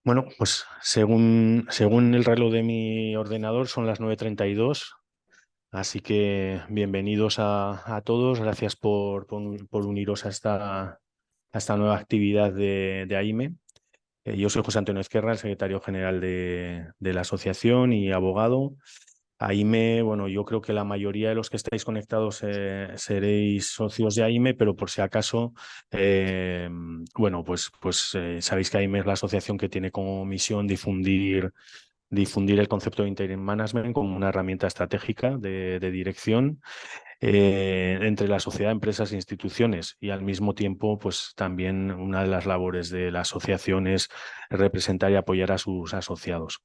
Bueno, pues según el reloj de mi ordenador son las 9:32, así que bienvenidos a todos. Gracias por uniros a esta nueva actividad de AIME. Yo soy José Antonio Ezquerra, el secretario general de la asociación y abogado. AIME, bueno, yo creo que la mayoría de los que estáis conectados seréis socios de AIME, pero por si acaso, eh, bueno, pues sabéis que AIME es la asociación que tiene como misión difundir el concepto de interim management como una herramienta estratégica de dirección entre la sociedad, empresas e instituciones, y al mismo tiempo, pues también una de las labores de la asociación es representar y apoyar a sus asociados.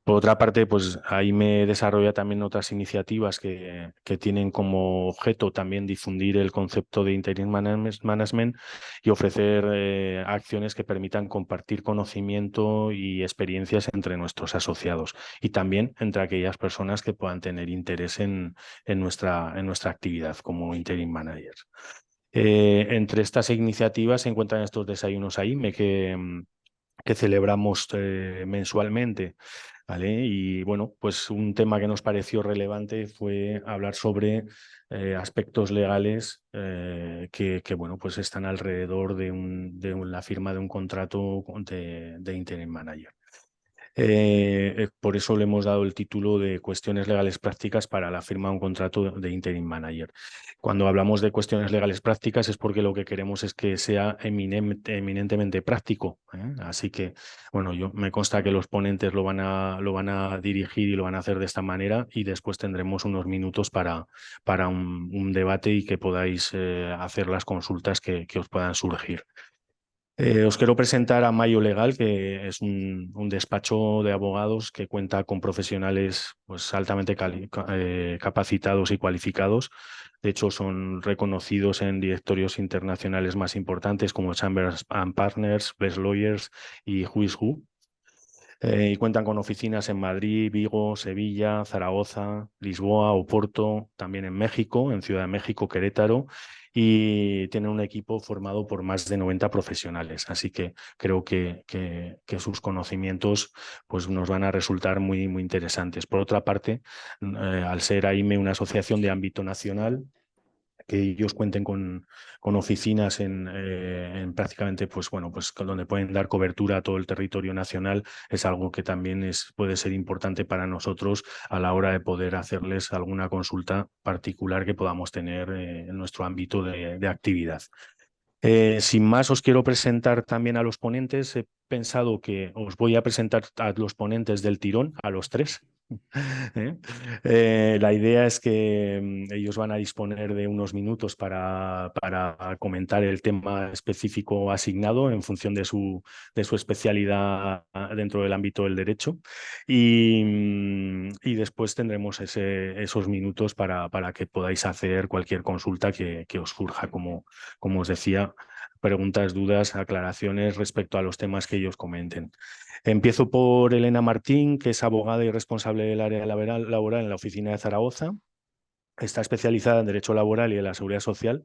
Por otra parte, pues ahí me desarrolla también otras iniciativas que tienen como objeto también difundir el concepto de interim management y ofrecer acciones que permitan compartir conocimiento y experiencias entre nuestros asociados y también entre aquellas personas que puedan tener interés en nuestra actividad como interim managers. Entre estas iniciativas se encuentran estos desayunos AIME que celebramos mensualmente, ¿vale? Y bueno, pues un tema que nos pareció relevante fue hablar sobre aspectos legales que, bueno, pues están alrededor de la firma de un contrato de interim manager. Por eso le hemos dado el título de Cuestiones legales prácticas para la firma de un contrato de interim manager. Cuando hablamos de cuestiones legales prácticas es porque lo que queremos es que sea eminentemente práctico, ¿eh? Así que, bueno, yo me consta que los ponentes lo van a dirigir y lo van a hacer de esta manera y después tendremos unos minutos para un debate y que podáis hacer las consultas que os puedan surgir. Os quiero presentar a Mayo Legal, que es un despacho de abogados que cuenta con profesionales pues, altamente capacitados y cualificados. De hecho, son reconocidos en directorios internacionales más importantes como Chambers and Partners, Best Lawyers y Who's Who. Y cuentan con oficinas en Madrid, Vigo, Sevilla, Zaragoza, Lisboa, Oporto, también en México, en Ciudad de México, Querétaro, y tienen un equipo formado por más de 90 profesionales. Así que creo que sus conocimientos pues, nos van a resultar muy, muy interesantes. Por otra parte, al ser AIME una asociación de ámbito nacional, que ellos cuenten con oficinas en prácticamente, pues bueno, pues donde pueden dar cobertura a todo el territorio nacional, es algo que también puede ser importante para nosotros a la hora de poder hacerles alguna consulta particular que podamos tener en nuestro ámbito de actividad. Sin más, os quiero presentar también a los ponentes. He pensado que os voy a presentar a los ponentes del tirón, a los tres. ¿Eh? La idea es que ellos van a disponer de unos minutos para comentar el tema específico asignado en función de su especialidad dentro del ámbito del derecho y después tendremos esos minutos para que podáis hacer cualquier consulta que os surja, como os decía, preguntas, dudas, aclaraciones respecto a los temas que ellos comenten. Empiezo por Elena Martín, que es abogada y responsable del área laboral en la oficina de Zaragoza. Está especializada en Derecho Laboral y en la Seguridad Social,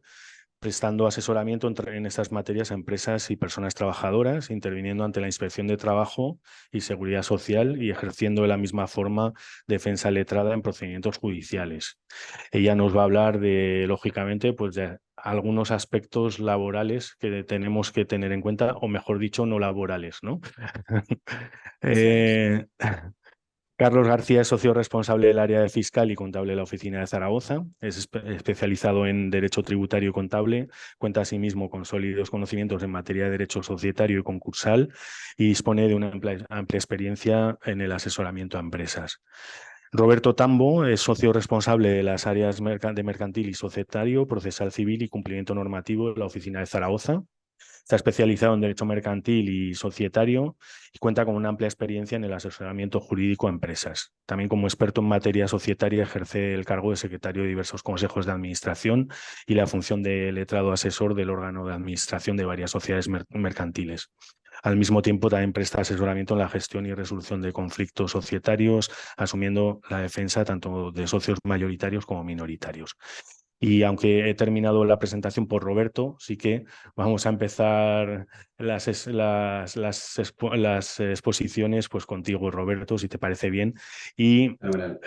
prestando asesoramiento en estas materias a empresas y personas trabajadoras, interviniendo ante la Inspección de Trabajo y Seguridad Social y ejerciendo de la misma forma defensa letrada en procedimientos judiciales. Ella nos va a hablar lógicamente, pues de algunos aspectos laborales que tenemos que tener en cuenta, o mejor dicho, no laborales, ¿no? Eso es. Eh, Carlos García es socio responsable del área de fiscal y contable de la oficina de Zaragoza. Es especializado en derecho tributario y contable. Cuenta asimismo con sólidos conocimientos en materia de derecho societario y concursal y dispone de una amplia experiencia en el asesoramiento a empresas. Roberto Tambo es socio responsable de las áreas de mercantil y societario, procesal civil y cumplimiento normativo de la oficina de Zaragoza. Está especializado en derecho mercantil y societario y cuenta con una amplia experiencia en el asesoramiento jurídico a empresas. También como experto en materia societaria ejerce el cargo de secretario de diversos consejos de administración y la función de letrado asesor del órgano de administración de varias sociedades mercantiles. Al mismo tiempo, también presta asesoramiento en la gestión y resolución de conflictos societarios, asumiendo la defensa tanto de socios mayoritarios como minoritarios. Y aunque he terminado la presentación por Roberto, sí que vamos a empezar las exposiciones pues contigo, Roberto, si te parece bien. Y Fenomenal.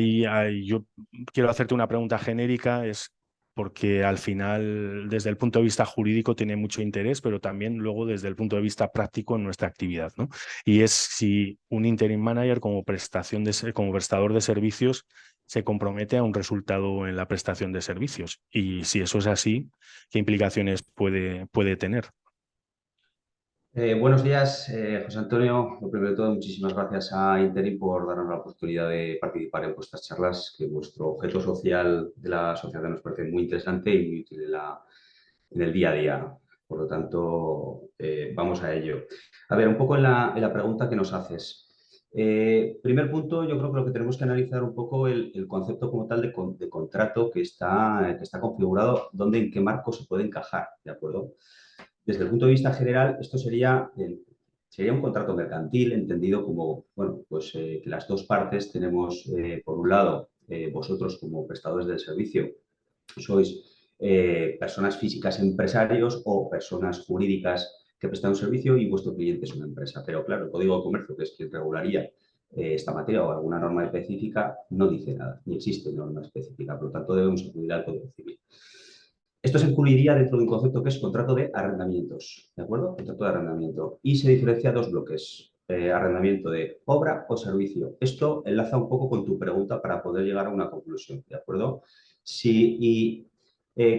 eh, yo quiero hacerte una pregunta genérica, es porque al final, desde el punto de vista jurídico, tiene mucho interés, pero también luego desde el punto de vista práctico en nuestra actividad, ¿no? Y es si un interim manager como prestador de servicios se compromete a un resultado en la prestación de servicios. Y si eso es así, ¿qué implicaciones puede tener? Buenos días, José Antonio. Lo primero de todo, muchísimas gracias a Interim por darnos la oportunidad de participar en vuestras charlas, que vuestro objeto social de la sociedad nos parece muy interesante y muy útil en el día a día. Por lo tanto, vamos a ello. A ver, un poco en la pregunta que nos haces. Primer punto, yo creo que lo que tenemos que analizar un poco el concepto como tal de contrato que está configurado, dónde, en qué marco se puede encajar, ¿de acuerdo? Desde el punto de vista general, esto sería un contrato mercantil, entendido como, bueno, pues que las dos partes tenemos, por un lado, vosotros como prestadores del servicio, sois personas físicas empresarios o personas jurídicas que prestan un servicio y vuestro cliente es una empresa. Pero claro, el Código de Comercio, que es quien regularía esta materia o alguna norma específica, no dice nada, ni existe norma específica. Por lo tanto, debemos acudir al Código Civil. Esto se incluiría dentro de un concepto que es contrato de arrendamientos, ¿de acuerdo? Contrato de arrendamiento. Y se diferencia dos bloques, arrendamiento de obra o servicio. Esto enlaza un poco con tu pregunta para poder llegar a una conclusión, ¿de acuerdo?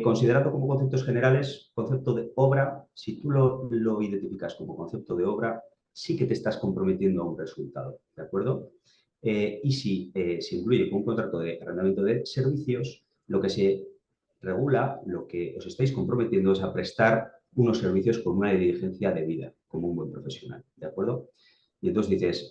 Considerando como conceptos generales, concepto de obra, si tú lo identificas como concepto de obra, sí que te estás comprometiendo a un resultado, ¿de acuerdo? Y si se incluye con un contrato de arrendamiento de servicios, lo que se regula, lo que os estáis comprometiendo es a prestar unos servicios con una diligencia debida, como un buen profesional, ¿de acuerdo? Y entonces dices,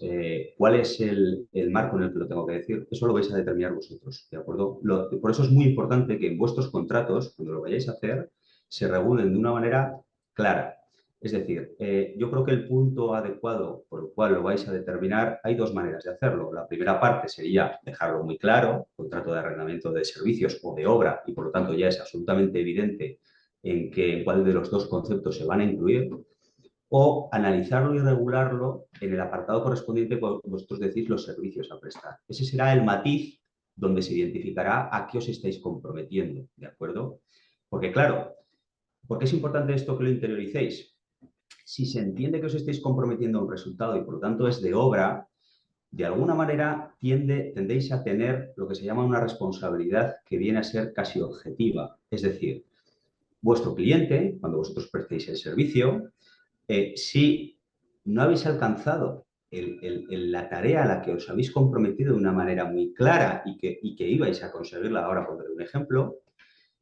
¿cuál es el marco en el que lo tengo que decir? Eso lo vais a determinar vosotros, ¿de acuerdo? Por eso es muy importante que en vuestros contratos, cuando lo vayáis a hacer, se regulen de una manera clara. Es decir, yo creo que el punto adecuado por el cual lo vais a determinar, hay dos maneras de hacerlo. La primera parte sería dejarlo muy claro, contrato de arrendamiento de servicios o de obra, y por lo tanto ya es absolutamente evidente en cuál de los dos conceptos se van a incluir, o analizarlo y regularlo en el apartado correspondiente cuando vosotros decís los servicios a prestar. Ese será el matiz donde se identificará a qué os estáis comprometiendo, ¿de acuerdo? Porque claro, ¿por qué es importante esto que lo interioricéis? Si se entiende que os estáis comprometiendo a un resultado y por lo tanto es de obra, de alguna manera tendéis a tener lo que se llama una responsabilidad que viene a ser casi objetiva. Es decir, vuestro cliente, cuando vosotros prestéis el servicio, si no habéis alcanzado la tarea a la que os habéis comprometido de una manera muy clara y que ibais a conseguirla, ahora pondré un ejemplo,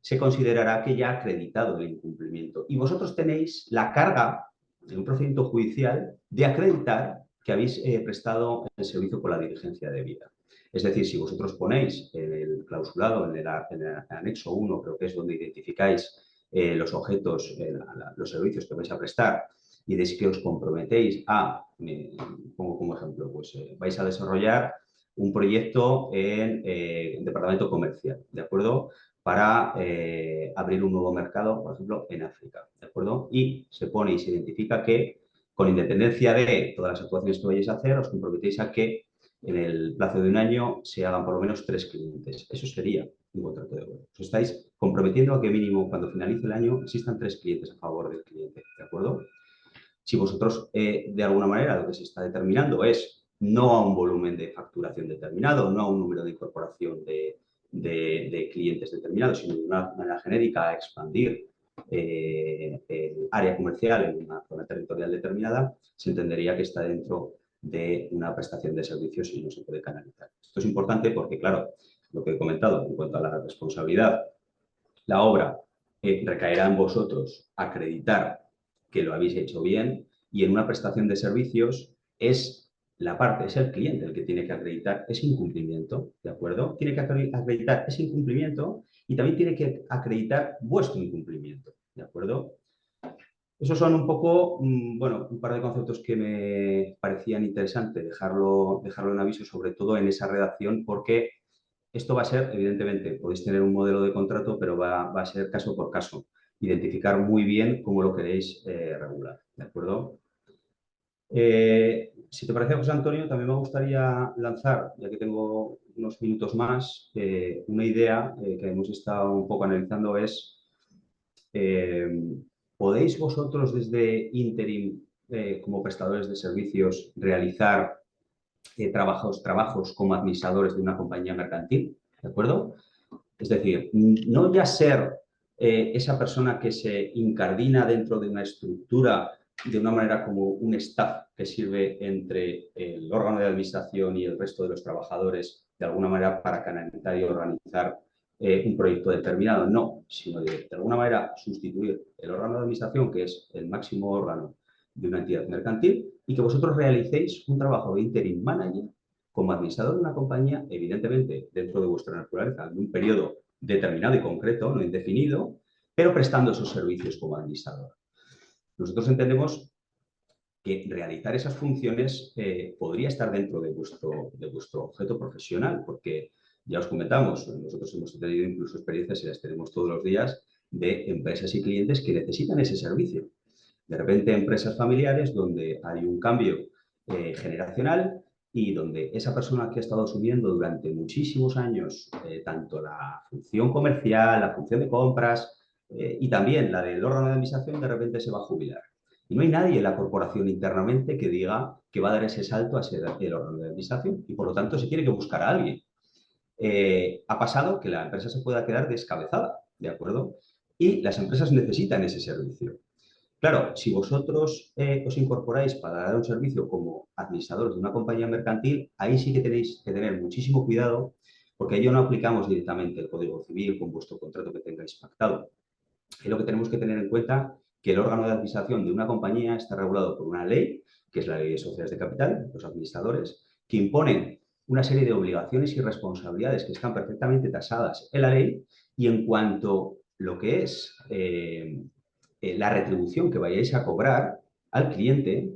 se considerará que ya ha acreditado el incumplimiento. Y vosotros tenéis la carga en un procedimiento judicial de acreditar que habéis prestado el servicio con la diligencia debida. Es decir, si vosotros ponéis en el clausulado, en el anexo 1, creo que es donde identificáis los objetos, los servicios que vais a prestar, y de que os comprometéis pongo como ejemplo, pues vais a desarrollar un proyecto en departamento comercial, ¿de acuerdo? Para abrir un nuevo mercado, por ejemplo, en África, ¿de acuerdo? Y se pone y se identifica que, con independencia de todas las actuaciones que vayáis a hacer, os comprometéis a que en el plazo de un año se hagan por lo menos 3 clientes. Eso sería un contrato de obra. Os estáis comprometiendo a que mínimo cuando finalice el año existan 3 clientes a favor del cliente, ¿de acuerdo? Si vosotros, de alguna manera, lo que se está determinando es no a un volumen de facturación determinado, no a un número de incorporación de clientes determinados, sino de una manera genérica a expandir el área comercial en una zona territorial determinada, se entendería que está dentro de una prestación de servicios y no se puede canalizar. Esto es importante porque, claro, lo que he comentado en cuanto a la responsabilidad, la obra recaerá en vosotros acreditar que lo habéis hecho bien, y en una prestación de servicios es es el cliente el que tiene que acreditar ese incumplimiento, ¿de acuerdo? Tiene que acreditar ese incumplimiento y también tiene que acreditar vuestro incumplimiento, ¿de acuerdo? Esos son un poco, bueno, un par de conceptos que me parecían interesantes dejarlo en aviso, sobre todo en esa redacción, porque Esto va a ser, evidentemente, podéis tener un modelo de contrato, pero va a ser caso por caso. Identificar muy bien cómo lo queréis regular, ¿de acuerdo? Si te parece, José Antonio, también me gustaría lanzar, ya que tengo unos minutos más, una idea que hemos estado un poco analizando es, eh, ¿podéis vosotros desde Interim, como prestadores de servicios, realizar trabajos como administradores de una compañía mercantil? ¿De acuerdo? Es decir, no ya ser esa persona que se incardina dentro de una estructura de una manera como un staff que sirve entre el órgano de administración y el resto de los trabajadores, de alguna manera para canalizar y organizar un proyecto determinado. No, sino de alguna manera sustituir el órgano de administración, que es el máximo órgano de una entidad mercantil, y que vosotros realicéis un trabajo de interim manager como administrador de una compañía, evidentemente dentro de vuestra naturaleza, de un periodo determinado y concreto, no indefinido, pero prestando esos servicios como administrador. Nosotros entendemos que realizar esas funciones podría estar dentro de vuestro objeto profesional, porque ya os comentamos, nosotros hemos tenido incluso experiencias y las tenemos todos los días de empresas y clientes que necesitan ese servicio. De repente, empresas familiares donde hay un cambio generacional y donde esa persona que ha estado asumiendo durante muchísimos años tanto la función comercial, la función de compras y también la del órgano de administración, de repente se va a jubilar. Y no hay nadie en la corporación internamente que diga que va a dar ese salto a ser el órgano de administración y por lo tanto se tiene que buscar a alguien. Ha pasado que la empresa se pueda quedar descabezada, ¿de acuerdo? Y las empresas necesitan ese servicio. Claro, si vosotros os incorporáis para dar un servicio como administradores de una compañía mercantil, ahí sí que tenéis que tener muchísimo cuidado porque ello no aplicamos directamente el Código Civil con vuestro contrato que tengáis pactado. Y lo que tenemos que tener en cuenta que el órgano de administración de una compañía está regulado por una ley, que es la Ley de Sociedades de Capital, los administradores, que imponen una serie de obligaciones y responsabilidades que están perfectamente tasadas en la ley y en cuanto a lo que es la retribución que vayáis a cobrar al cliente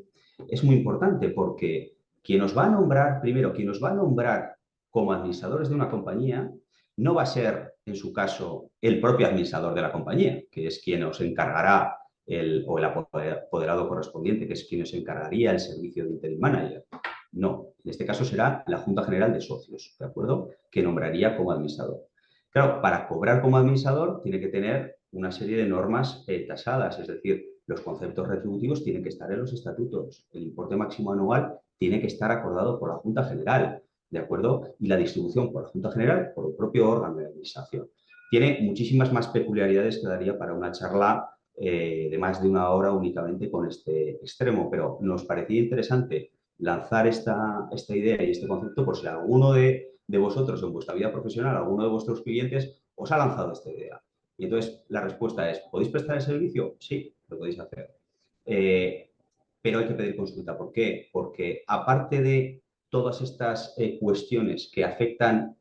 es muy importante porque quien os va a nombrar, primero, quien os va a nombrar como administradores de una compañía no va a ser, en su caso, el propio administrador de la compañía, que es quien os encargará o el apoderado correspondiente, que es quien os encargaría el servicio de interim manager. No, en este caso será la Junta General de Socios, ¿de acuerdo? Que nombraría como administrador. Claro, para cobrar como administrador tiene que tener una serie de normas tasadas, es decir, los conceptos retributivos tienen que estar en los estatutos, el importe máximo anual tiene que estar acordado por la Junta General, ¿de acuerdo? Y la distribución por la Junta General, por el propio órgano de administración. Tiene muchísimas más peculiaridades que daría para una charla de más de una hora únicamente con este extremo, pero nos parecía interesante lanzar esta idea y este concepto por si alguno de vosotros en vuestra vida profesional, alguno de vuestros clientes os ha lanzado esta idea. Y entonces la respuesta es, ¿podéis prestar el servicio? Sí, lo podéis hacer. Pero hay que pedir consulta. ¿Por qué? Porque aparte de todas estas cuestiones que afectan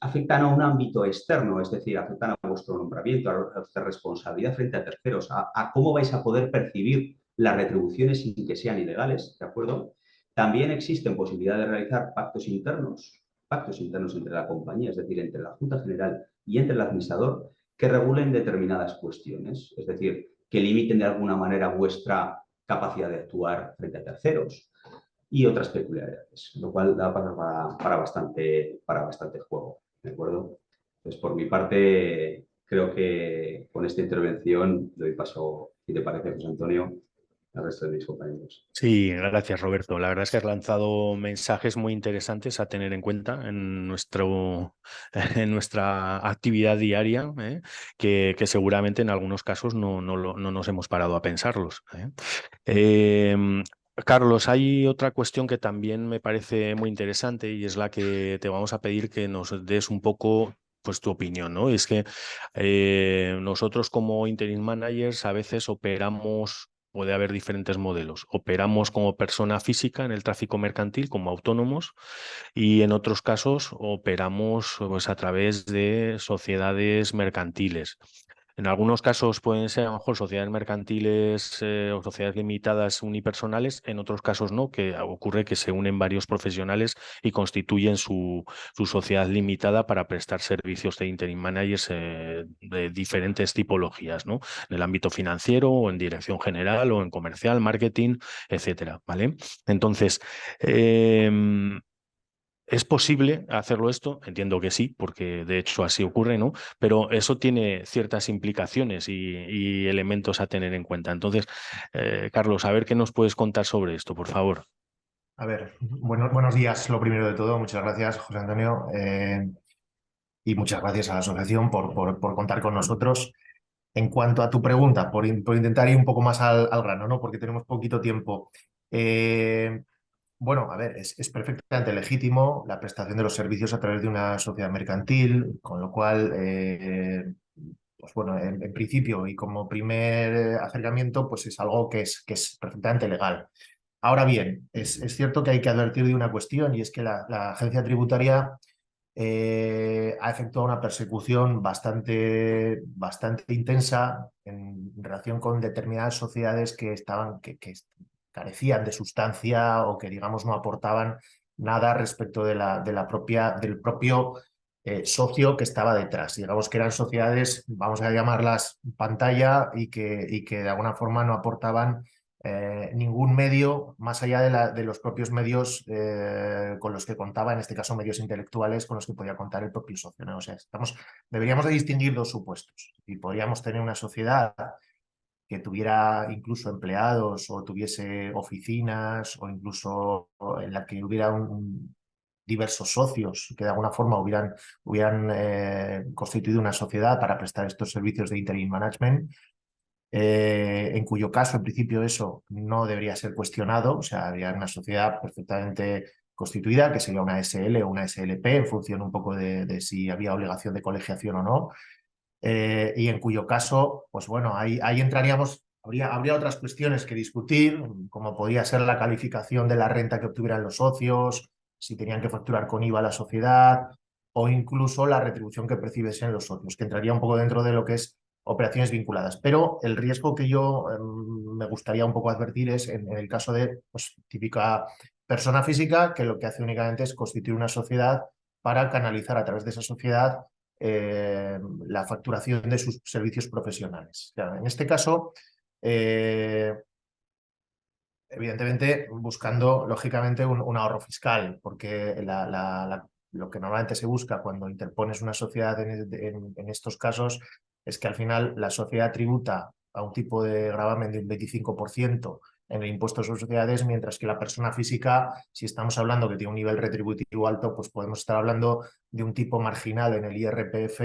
a un ámbito externo, es decir, afectan a vuestro nombramiento, a vuestra responsabilidad frente a terceros, a cómo vais a poder percibir las retribuciones sin que sean ilegales, ¿de acuerdo? También existen posibilidades de realizar pactos internos entre la compañía, es decir, entre la Junta General y entre el administrador, que regulen determinadas cuestiones, es decir, que limiten de alguna manera vuestra capacidad de actuar frente a terceros y otras peculiaridades, lo cual da para bastante juego, ¿de acuerdo? Entonces, por mi parte, creo que con esta intervención doy paso, si te parece, José Antonio, al resto de mis compañeros. Sí, gracias Roberto. La verdad es que has lanzado mensajes muy interesantes a tener en cuenta en en nuestra actividad diaria, que seguramente en algunos casos no nos hemos parado a pensarlos. Carlos, hay otra cuestión que también me parece muy interesante y es la que te vamos a pedir que nos des un poco pues tu opinión, ¿no? Es que nosotros como interim managers a veces operamos. Puede haber diferentes modelos. Operamos como persona física en el tráfico mercantil, como autónomos, y en otros casos operamos pues, a través de sociedades mercantiles. En algunos casos pueden ser a lo mejor sociedades mercantiles o sociedades limitadas unipersonales, en otros casos no, que ocurre que se unen varios profesionales y constituyen su sociedad limitada para prestar servicios de interim managers de diferentes tipologías, ¿no? En el ámbito financiero o en dirección general o en comercial, marketing, etcétera, ¿vale? Entonces, ¿es posible hacerlo esto? Entiendo que sí, porque de hecho así ocurre, ¿no? Pero eso tiene ciertas implicaciones y elementos a tener en cuenta. Entonces, Carlos, a ver qué nos puedes contar sobre esto, por favor. A ver, buenos días, lo primero de todo. Muchas gracias, José Antonio, y muchas gracias a la asociación por contar con nosotros. En cuanto a tu pregunta, por intentar ir un poco más al grano, ¿no? Porque tenemos poquito tiempo. Eh, bueno, a ver, es perfectamente legítimo la prestación de los servicios a través de una sociedad mercantil, con lo cual, pues bueno, en principio y como primer acercamiento, pues es algo que es perfectamente legal. Ahora bien, es cierto que hay que advertir de una cuestión y es que la agencia tributaria ha efectuado una persecución bastante intensa en relación con determinadas sociedades que carecían de sustancia o que, digamos, no aportaban nada respecto del propio socio que estaba detrás. Digamos que eran sociedades, vamos a llamarlas pantalla, y que de alguna forma no aportaban ningún medio más allá de los propios medios con los que contaba, en este caso medios intelectuales con los que podía contar el propio socio, ¿no? O sea, deberíamos de distinguir dos supuestos. Y podríamos tener una sociedad que tuviera incluso empleados o tuviese oficinas o incluso en la que hubiera diversos socios que de alguna forma hubieran constituido una sociedad para prestar estos servicios de interim management, en cuyo caso, en principio, eso no debería ser cuestionado. O sea, habría una sociedad perfectamente constituida, que sería una SL o una SLP, en función un poco de si había obligación de colegiación o no. Y en cuyo caso, pues bueno, ahí entraríamos, habría otras cuestiones que discutir, como podría ser la calificación de la renta que obtuvieran los socios, si tenían que facturar con IVA a la sociedad, o incluso la retribución que percibiesen los socios, que entraría un poco dentro de lo que es operaciones vinculadas. Pero el riesgo que yo me gustaría un poco advertir es en el caso de, pues, típica persona física que lo que hace únicamente es constituir una sociedad para canalizar a través de esa sociedad la facturación de sus servicios profesionales. Claro, en este caso, evidentemente buscando lógicamente un ahorro fiscal, porque lo que normalmente se busca cuando interpones una sociedad en estos casos es que al final la sociedad tributa a un tipo de gravamen de un 25% en el impuesto sobre sociedades, mientras que la persona física, si estamos hablando que tiene un nivel retributivo alto, pues podemos estar hablando de un tipo marginal en el IRPF,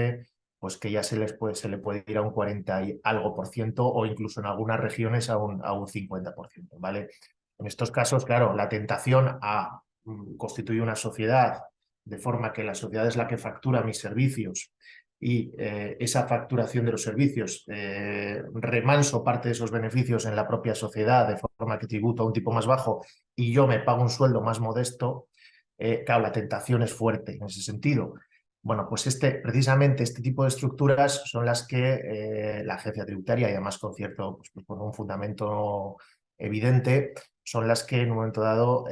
pues que ya se le puede ir a un 40 y algo por ciento, o incluso en algunas regiones a un 50%, ¿vale? En estos casos, claro, la tentación a constituir una sociedad de forma que la sociedad es la que factura mis servicios y esa facturación de los servicios remanso parte de esos beneficios en la propia sociedad de forma que tributo a un tipo más bajo y yo me pago un sueldo más modesto, claro, la tentación es fuerte en ese sentido. Bueno, pues precisamente este tipo de estructuras son las que la agencia tributaria, y además con pues con un fundamento evidente, son las que en un momento dado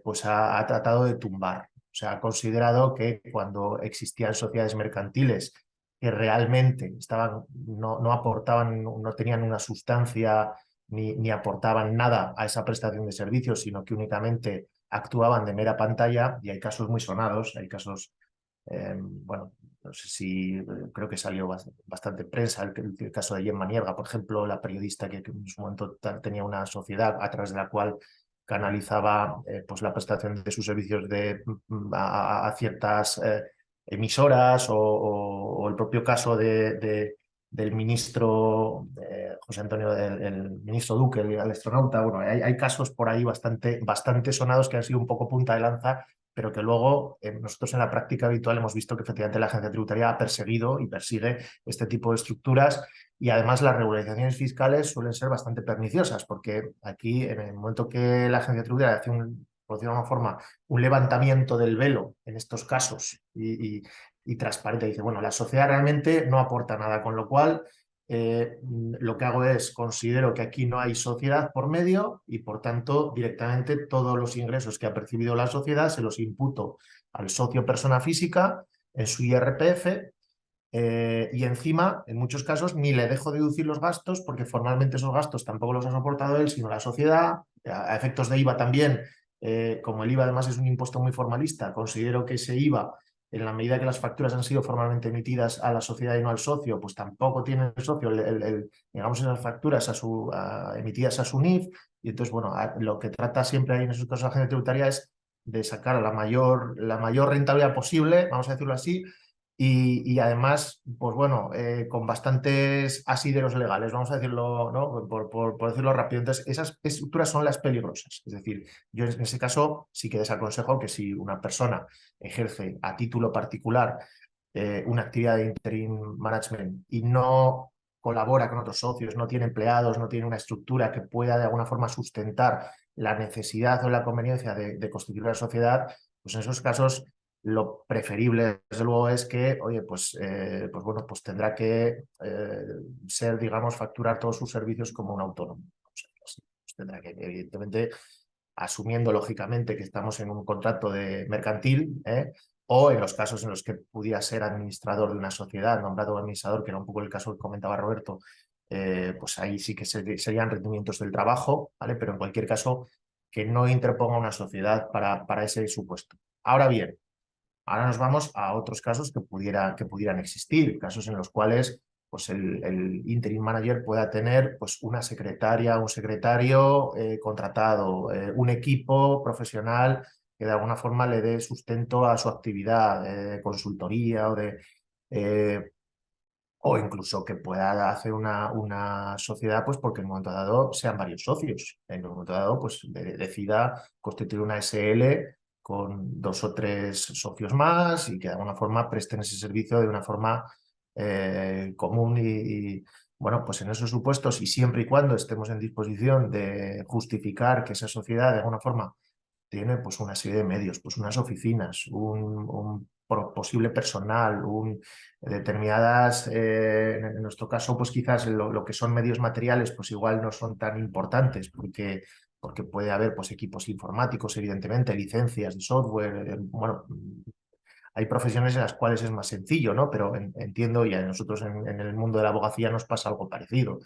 pues ha tratado de tumbar. O sea, ha considerado que cuando existían sociedades mercantiles que realmente no aportaban, no tenían una sustancia ni aportaban nada a esa prestación de servicios, sino que únicamente actuaban de mera pantalla, y hay casos muy sonados, hay casos, bueno, no sé si, creo que salió bastante en prensa, el caso de Gemma Nierga, por ejemplo, la periodista que en su momento tenía una sociedad a través de la cual canalizaba pues la prestación de sus servicios a ciertas emisoras, o el propio caso del ministro José Antonio, el ministro Duque, el astronauta. Bueno, hay casos por ahí bastante sonados que han sido un poco punta de lanza, pero que luego nosotros en la práctica habitual hemos visto que efectivamente la agencia tributaria ha perseguido y persigue este tipo de estructuras, y además las regularizaciones fiscales suelen ser bastante perniciosas, porque aquí en el momento que la agencia tributaria hace por decirlo de alguna forma, un levantamiento del velo en estos casos y y transparente. Dice, bueno, la sociedad realmente no aporta nada, con lo cual lo que hago es, considero que aquí no hay sociedad por medio y por tanto directamente todos los ingresos que ha percibido la sociedad se los imputo al socio persona física en su IRPF. Y encima, en muchos casos, ni le dejo deducir los gastos porque formalmente esos gastos tampoco los ha soportado él, sino la sociedad. A efectos de IVA también, como el IVA además es un impuesto muy formalista, considero que ese IVA, en la medida que las facturas han sido formalmente emitidas a la sociedad y no al socio, pues tampoco tiene el socio, digamos, esas facturas emitidas a su NIF. Y entonces, bueno, lo que trata siempre ahí en esos casos la agencia tributaria es de sacar la mayor rentabilidad posible, vamos a decirlo así, y además, pues bueno, con bastantes asideros legales, vamos a decirlo, ¿no? Por decirlo rápido. Entonces, esas estructuras son las peligrosas. Es decir, yo en ese caso sí que desaconsejo que si una persona ejerce a título particular una actividad de interim management y no colabora con otros socios, no tiene empleados, no tiene una estructura que pueda de alguna forma sustentar la necesidad o la conveniencia de constituir una sociedad, pues en esos casos lo preferible, desde luego, es que, oye, pues bueno, pues tendrá que ser, digamos, facturar todos sus servicios como un autónomo. O sea, pues tendrá que, evidentemente, asumiendo lógicamente que estamos en un contrato de mercantil, o en los casos en los que pudiera ser administrador de una sociedad, nombrado administrador, que era un poco el caso que comentaba Roberto, pues ahí sí que serían rendimientos del trabajo, ¿vale? Pero en cualquier caso, que no interponga una sociedad para ese supuesto. Ahora bien, ahora nos vamos a otros casos que pudieran existir, casos en los cuales pues el interim manager pueda tener pues una secretaria, un secretario contratado, un equipo profesional que de alguna forma le dé sustento a su actividad de consultoría o incluso que pueda hacer una sociedad, pues porque en un momento dado sean varios socios. En un momento dado, pues decida constituir una SL con 2 o 3 socios más y que de alguna forma presten ese servicio de una forma común bueno, pues en esos supuestos y siempre y cuando estemos en disposición de justificar que esa sociedad de alguna forma tiene pues una serie de medios, pues unas oficinas, un posible personal, determinadas, en nuestro caso, pues quizás lo que son medios materiales, pues igual no son tan importantes porque puede haber pues equipos informáticos, evidentemente, licencias de software, bueno, hay profesiones en las cuales es más sencillo, ¿no? Pero entiendo, y a nosotros en el mundo de la abogacía nos pasa algo parecido.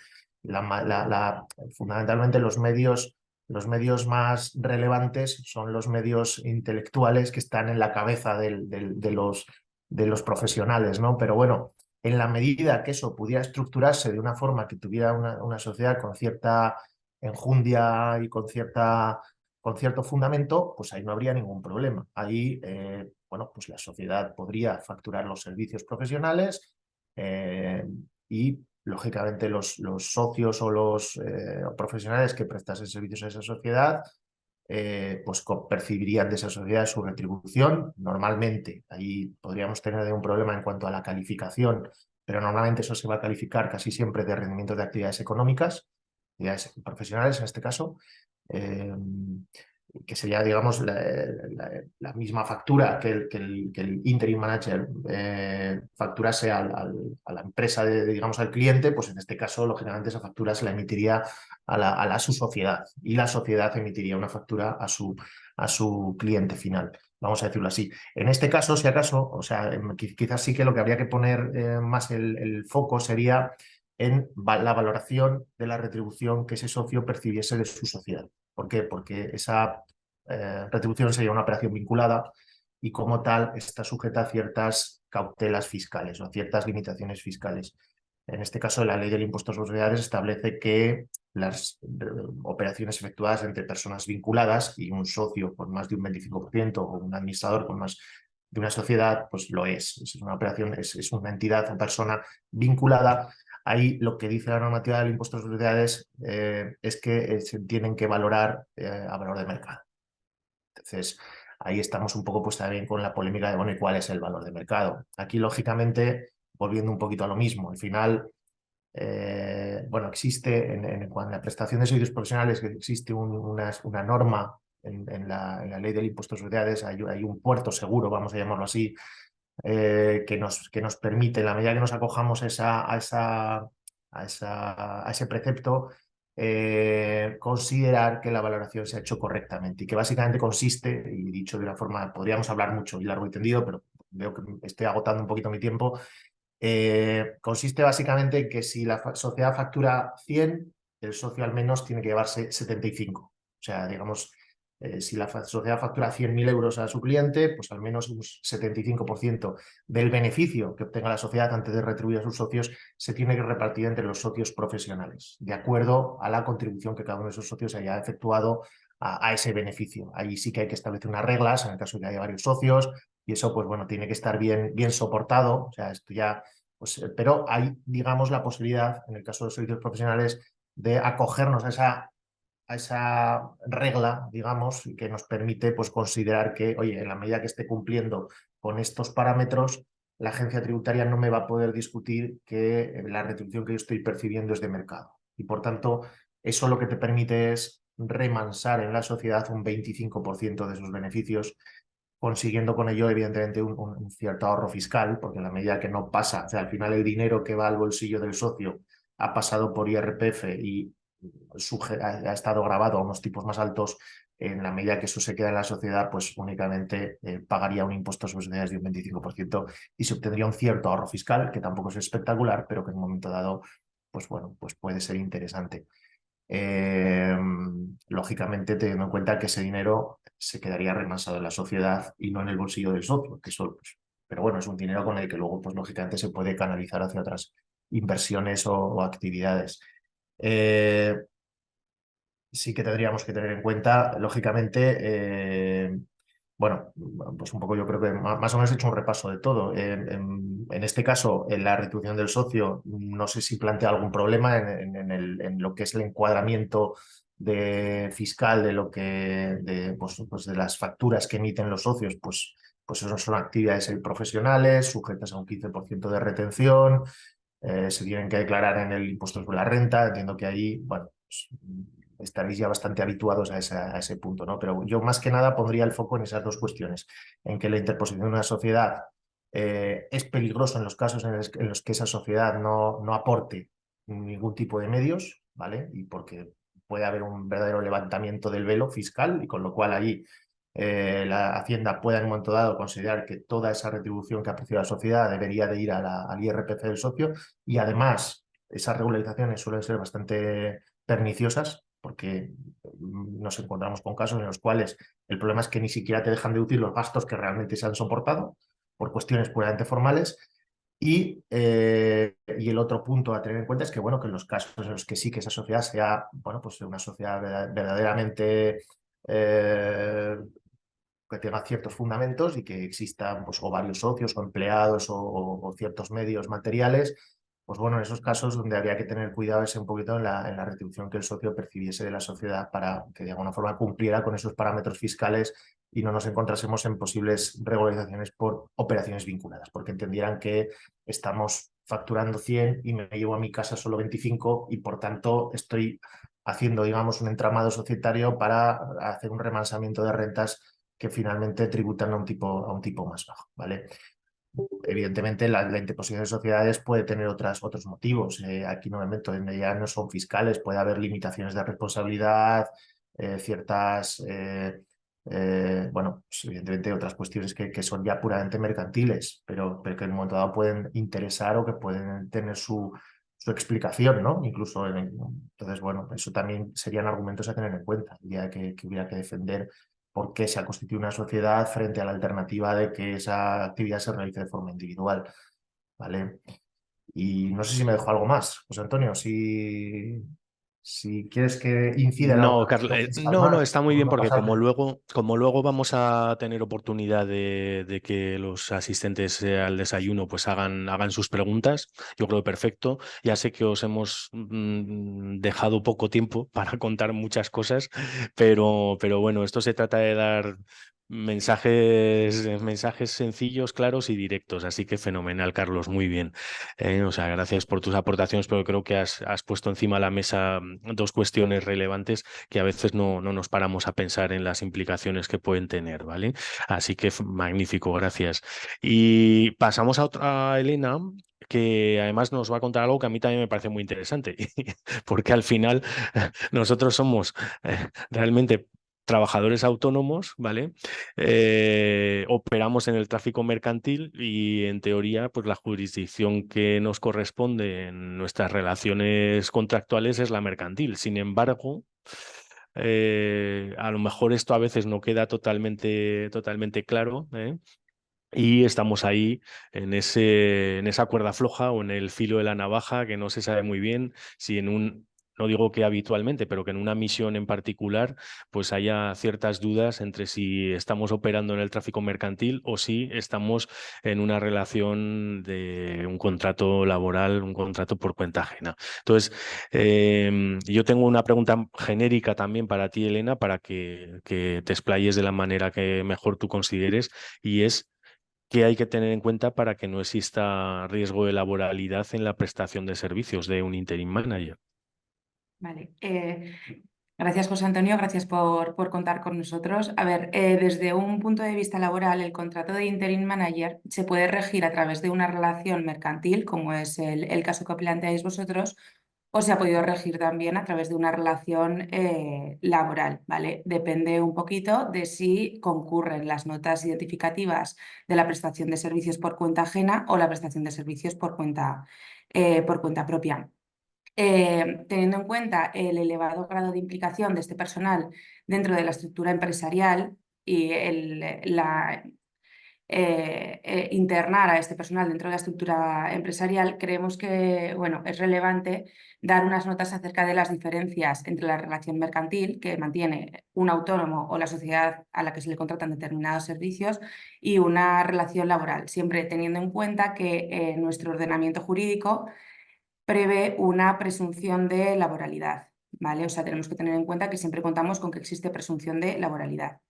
Fundamentalmente los medios más relevantes son los medios intelectuales que están en la cabeza de los profesionales, ¿no? Pero bueno, en la medida que eso pudiera estructurarse de una forma que tuviera una sociedad con cierta enjundia y con cierto fundamento, pues ahí no habría ningún problema. Ahí, bueno, pues la sociedad podría facturar los servicios profesionales y, lógicamente, los socios o los profesionales que prestasen servicios a esa sociedad, pues percibirían de esa sociedad su retribución. Normalmente, ahí podríamos tener un problema en cuanto a la calificación, pero normalmente eso se va a calificar casi siempre de rendimientos de actividades económicas, actividades profesionales en este caso, que sería, digamos, la misma factura que el interim manager facturase a la empresa, digamos, al cliente, pues en este caso, lógicamente, esa factura se la emitiría a su sociedad y la sociedad emitiría una factura a su cliente final, vamos a decirlo así. En este caso, si acaso, o sea, quizás sí que lo que habría que poner más el foco sería en la valoración de la retribución que ese socio percibiese de su sociedad. ¿Por qué? Porque esa retribución sería una operación vinculada y como tal está sujeta a ciertas cautelas fiscales o a ciertas limitaciones fiscales. En este caso, la ley del impuesto sobre sociedades establece que las operaciones efectuadas entre personas vinculadas y un socio con más de un 25% o un administrador con más de una sociedad, pues lo es. Es una operación, es una entidad o persona vinculada. Ahí lo que dice la normativa del impuesto sobre sociedades es que se tienen que valorar a valor de mercado. Entonces, ahí estamos un poco pues también con la polémica de, bueno, ¿y cuál es el valor de mercado? Aquí, lógicamente, volviendo un poquito a lo mismo, al final, bueno, existe en la prestación de servicios profesionales, existe una norma en la ley del impuesto sobre sociedades, hay un puerto seguro, vamos a llamarlo así, que nos permite, en la medida que nos acojamos a ese precepto, considerar que la valoración se ha hecho correctamente y que básicamente consiste, y dicho de una forma, podríamos hablar mucho y largo y tendido, pero veo que estoy agotando un poquito mi tiempo, consiste básicamente en que si la sociedad factura 100, el socio al menos tiene que llevarse 75. O sea, digamos, si la sociedad factura 100.000 euros a su cliente, pues al menos un 75% del beneficio que obtenga la sociedad antes de retribuir a sus socios se tiene que repartir entre los socios profesionales, de acuerdo a la contribución que cada uno de esos socios haya efectuado a ese beneficio. Ahí sí que hay que establecer unas reglas en el caso de que haya varios socios y eso, pues bueno, tiene que estar bien soportado. O sea, esto ya, pues, pero hay, digamos, la posibilidad, en el caso de los servicios profesionales, de acogernos a esa regla, digamos, que nos permite, pues, considerar que, oye, en la medida que esté cumpliendo con estos parámetros, la agencia tributaria no me va a poder discutir que la retribución que yo estoy percibiendo es de mercado. Y por tanto, eso lo que te permite es remansar en la sociedad un 25% de sus beneficios, consiguiendo con ello, evidentemente, un cierto ahorro fiscal, porque en la medida que no pasa, o sea, al final el dinero que va al bolsillo del socio ha pasado por IRPF y ha estado grabado a unos tipos más altos, en la medida que eso se queda en la sociedad, pues únicamente pagaría un impuesto sobre sociedades de un 25% y se obtendría un cierto ahorro fiscal, que tampoco es espectacular, pero que en un momento dado, pues bueno, pues puede ser interesante. Lógicamente, teniendo en cuenta que ese dinero se quedaría remansado en la sociedad y no en el bolsillo del socio, que eso, pues, pero bueno, es un dinero con el que luego, pues lógicamente, se puede canalizar hacia otras inversiones o actividades. Sí que tendríamos que tener en cuenta, lógicamente, bueno, pues un poco yo creo que más o menos he hecho un repaso de todo. En este caso, en la retribución del socio, no sé si plantea algún problema en lo que es el encuadramiento fiscal de lo que pues de las facturas que emiten los socios, pues eso son actividades profesionales, sujetas a un 15% de retención, se tienen que declarar en el impuesto sobre la renta. Entiendo que ahí, bueno, pues, estaréis ya bastante habituados a ese punto, ¿no? Pero yo más que nada pondría el foco en esas dos cuestiones, en que la interposición de una sociedad es peligroso en los casos en los que esa sociedad no aporte ningún tipo de medios, ¿vale? Y porque puede haber un verdadero levantamiento del velo fiscal y con lo cual ahí la Hacienda pueda en un momento dado considerar que toda esa retribución que ha percibido la sociedad debería de ir al IRPF del socio y además esas regularizaciones suelen ser bastante perniciosas porque nos encontramos con casos en los cuales el problema es que ni siquiera te dejan deducir los gastos que realmente se han soportado por cuestiones puramente formales. Y el otro punto a tener en cuenta es que, bueno, que en los casos en los que sí que esa sociedad sea, bueno, pues una sociedad verdaderamente que tenga ciertos fundamentos y que existan, pues, o varios socios o empleados o ciertos medios materiales, pues bueno, en esos casos donde habría que tener cuidado es un poquito en la retribución que el socio percibiese de la sociedad para que de alguna forma cumpliera con esos parámetros fiscales y no nos encontrásemos en posibles regularizaciones por operaciones vinculadas, porque entendieran que estamos facturando 100 y me llevo a mi casa solo 25 y por tanto estoy haciendo, digamos, un entramado societario para hacer un remansamiento de rentas que finalmente tributan a un tipo más bajo, ¿vale? Evidentemente, la interposición de sociedades puede tener otros motivos. Aquí no me meto, ya no son fiscales, puede haber limitaciones de responsabilidad, ciertas, bueno, pues evidentemente otras cuestiones que son ya puramente mercantiles, pero que en un momento dado pueden interesar o que pueden tener su explicación, ¿no? Incluso, entonces, bueno, eso también serían argumentos a tener en cuenta, ya que hubiera que defender por qué se ha constituido una sociedad frente a la alternativa de que esa actividad se realice de forma individual, ¿vale? Y no sé si me dejo algo más, José Antonio, si quieres que incida en No, alguna Carlos, cuestión fiscal no, no, más, está muy por bien no porque pasarme. como luego vamos a tener oportunidad de que los asistentes al desayuno pues hagan sus preguntas, yo creo perfecto. Ya sé que os hemos dejado poco tiempo para contar muchas cosas, pero bueno, esto se trata de dar mensajes sencillos, claros y directos. Así que fenomenal, Carlos, muy bien. O sea, gracias por tus aportaciones, pero creo que has puesto encima de la mesa dos cuestiones relevantes que a veces no nos paramos a pensar en las implicaciones que pueden tener, ¿vale? Así que magnífico, gracias. Y pasamos a otra, Elena, que además nos va a contar algo que a mí también me parece muy interesante, porque al final nosotros somos realmente trabajadores autónomos, ¿vale? Operamos en el tráfico mercantil y en teoría, pues la jurisdicción que nos corresponde en nuestras relaciones contractuales es la mercantil. Sin embargo, a lo mejor esto a veces no queda totalmente claro, ¿eh? Y estamos ahí en esa cuerda floja o en el filo de la navaja que no se sabe muy bien si no digo que habitualmente, pero que en una misión en particular, pues haya ciertas dudas entre si estamos operando en el tráfico mercantil o si estamos en una relación de un contrato laboral, un contrato por cuenta ajena. Entonces, yo tengo una pregunta genérica también para ti, Elena, para que te explayes de la manera que mejor tú consideres, y es: ¿qué hay que tener en cuenta para que no exista riesgo de laboralidad en la prestación de servicios de un interim manager? Vale. Gracias, José Antonio, gracias por contar con nosotros. A ver, desde un punto de vista laboral, el contrato de interim manager se puede regir a través de una relación mercantil, como es el caso que planteáis vosotros, o se ha podido regir también a través de una relación laboral, ¿vale? Depende un poquito de si concurren las notas identificativas de la prestación de servicios por cuenta ajena o la prestación de servicios por cuenta propia. Teniendo en cuenta el elevado grado de implicación de este personal dentro de la estructura empresarial y internar a este personal dentro de la estructura empresarial, creemos que bueno, es relevante dar unas notas acerca de las diferencias entre la relación mercantil que mantiene un autónomo o la sociedad a la que se le contratan determinados servicios y una relación laboral, siempre teniendo en cuenta que nuestro ordenamiento jurídico prevé una presunción de laboralidad, ¿vale? O sea, tenemos que tener en cuenta que siempre contamos con que existe presunción de laboralidad.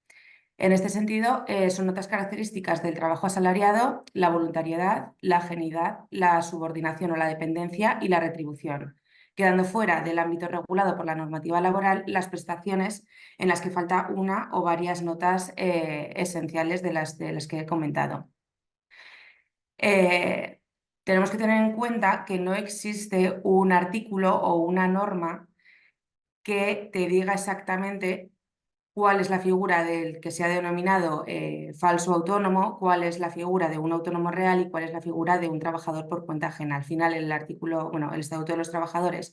En este sentido, son otras características del trabajo asalariado: la voluntariedad, la ajenidad, la subordinación o la dependencia y la retribución, quedando fuera del ámbito regulado por la normativa laboral las prestaciones en las que falta una o varias notas esenciales de las que he comentado. Tenemos que tener en cuenta que no existe un artículo o una norma que te diga exactamente cuál es la figura del que se ha denominado falso autónomo, cuál es la figura de un autónomo real y cuál es la figura de un trabajador por cuenta ajena. Al final, el artículo, bueno, el Estatuto de los Trabajadores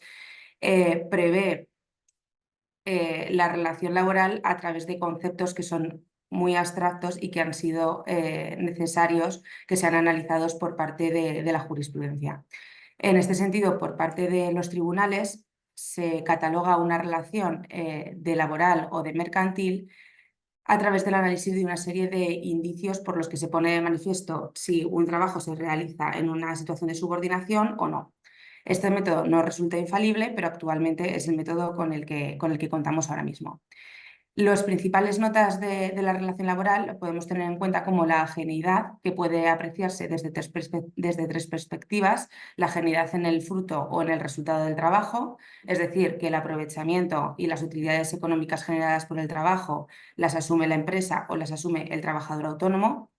prevé la relación laboral a través de conceptos que son muy abstractos y que han sido necesarios que sean analizados por parte de la jurisprudencia. En este sentido, por parte de los tribunales, se cataloga una relación de laboral o de mercantil a través del análisis de una serie de indicios por los que se pone de manifiesto si un trabajo se realiza en una situación de subordinación o no. Este método no resulta infalible, pero actualmente es el método con el que contamos ahora mismo. Las principales notas de la relación laboral podemos tener en cuenta como la ajenidad, que puede apreciarse desde tres perspectivas: la ajenidad en el fruto o en el resultado del trabajo, es decir, que el aprovechamiento y las utilidades económicas generadas por el trabajo las asume la empresa o las asume el trabajador autónomo.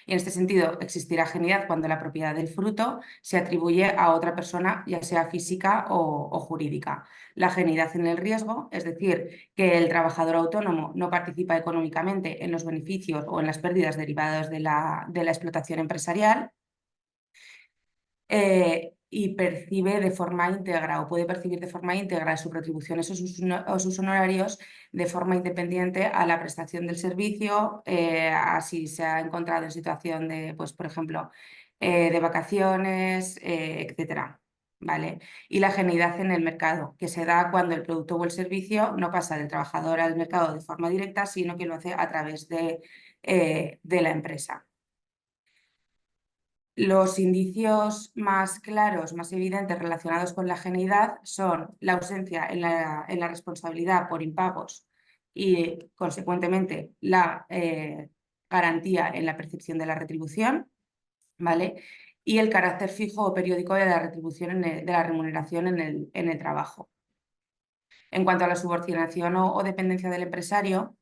Y en este sentido, existirá ajenidad cuando la propiedad del fruto se atribuye a otra persona, ya sea física o jurídica. La ajenidad en el riesgo, es decir, que el trabajador autónomo no participa económicamente en los beneficios o en las pérdidas derivadas de la explotación empresarial. Y percibe de forma íntegra o puede percibir de forma íntegra sus retribuciones o sus honorarios de forma independiente a la prestación del servicio, así se ha encontrado en situación de, pues, por ejemplo, de vacaciones, etcétera, ¿vale? Y la ajenidad en el mercado, que se da cuando el producto o el servicio no pasa del trabajador al mercado de forma directa, sino que lo hace a través de la empresa. Los indicios más claros, más evidentes relacionados con la ajenidad son la ausencia en la responsabilidad por impagos y, consecuentemente, la garantía en la percepción de la retribución, ¿vale? Y el carácter fijo o periódico de la retribución de la remuneración en el trabajo. En cuanto a la subordinación o dependencia del empresario,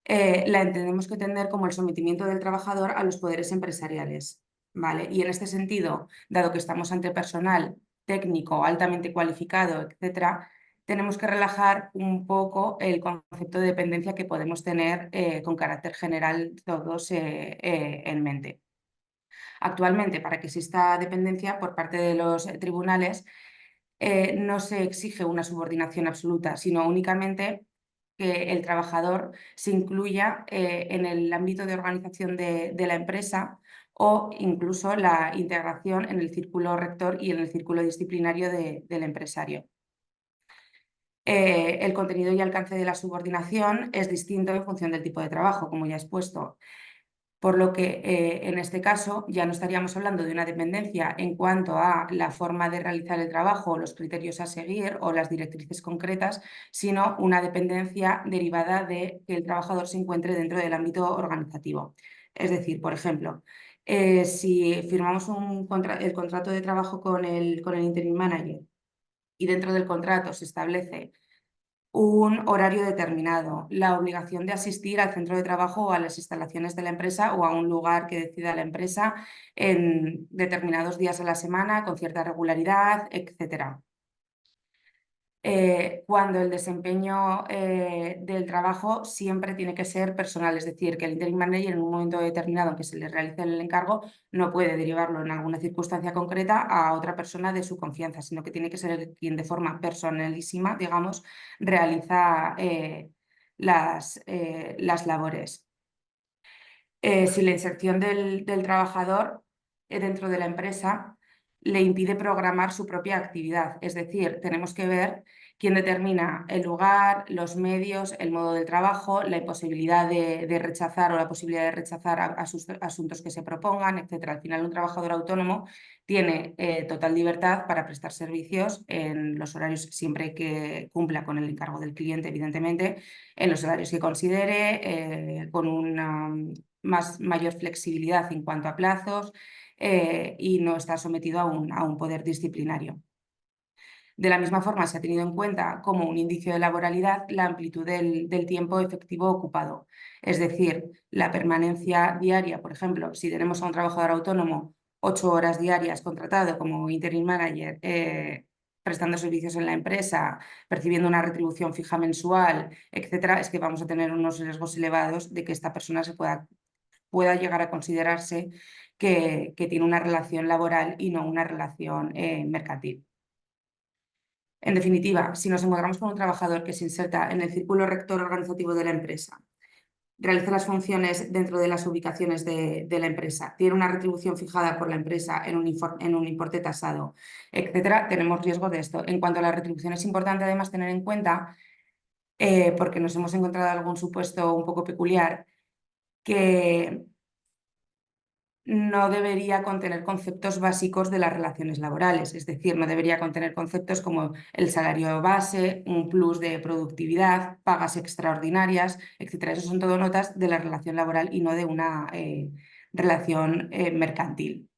la entendemos que entender como el sometimiento del trabajador a los poderes empresariales, ¿vale? Y en este sentido, dado que estamos ante personal técnico altamente cualificado, etcétera, tenemos que relajar un poco el concepto de dependencia que podemos tener con carácter general todos en mente. Actualmente, para que exista dependencia por parte de los tribunales, no se exige una subordinación absoluta, sino únicamente que el trabajador se incluya en el ámbito de organización de la empresa o incluso la integración en el círculo rector y en el círculo disciplinario del empresario. El contenido y alcance de la subordinación es distinto en función del tipo de trabajo, como ya he expuesto. Por lo que en este caso ya no estaríamos hablando de una dependencia en cuanto a la forma de realizar el trabajo, los criterios a seguir o las directrices concretas, sino una dependencia derivada de que el trabajador se encuentre dentro del ámbito organizativo. Es decir, por ejemplo, si firmamos el contrato de trabajo con el interim manager y dentro del contrato se establece un horario determinado, la obligación de asistir al centro de trabajo o a las instalaciones de la empresa o a un lugar que decida la empresa en determinados días a la semana con cierta regularidad, etc. Cuando el desempeño del trabajo siempre tiene que ser personal, es decir, que el interim manager en un momento determinado en que se le realice el encargo no puede derivarlo en alguna circunstancia concreta a otra persona de su confianza, sino que tiene que ser el quien de forma personalísima, digamos, realiza las labores. Si la inserción del trabajador dentro de la empresa le impide programar su propia actividad. Es decir, tenemos que ver quién determina el lugar, los medios, el modo de trabajo, la imposibilidad de rechazar o la posibilidad de rechazar asuntos que se propongan, etc. Al final, un trabajador autónomo tiene total libertad para prestar servicios en los horarios siempre que cumpla con el encargo del cliente, evidentemente, en los horarios que considere, con una mayor flexibilidad en cuanto a plazos y no está sometido a un poder disciplinario. De la misma forma, se ha tenido en cuenta como un indicio de laboralidad la amplitud del tiempo efectivo ocupado. Es decir, la permanencia diaria, por ejemplo, si tenemos a un trabajador autónomo 8 horas diarias contratado como interim manager, prestando servicios en la empresa, percibiendo una retribución fija mensual, etcétera, es que vamos a tener unos riesgos elevados de que esta persona pueda llegar a considerarse que tiene una relación laboral y no una relación mercantil. En definitiva, si nos encontramos con un trabajador que se inserta en el círculo rector organizativo de la empresa, realiza las funciones dentro de las ubicaciones de la empresa, tiene una retribución fijada por la empresa en un importe tasado, etcétera, tenemos riesgo de esto. En cuanto a la retribución, es importante además tener en cuenta, porque nos hemos encontrado algún supuesto un poco peculiar, que no debería contener conceptos básicos de las relaciones laborales, es decir, no debería contener conceptos como el salario base, un plus de productividad, pagas extraordinarias, etc. Eso son todo notas de la relación laboral y no de una relación mercantil.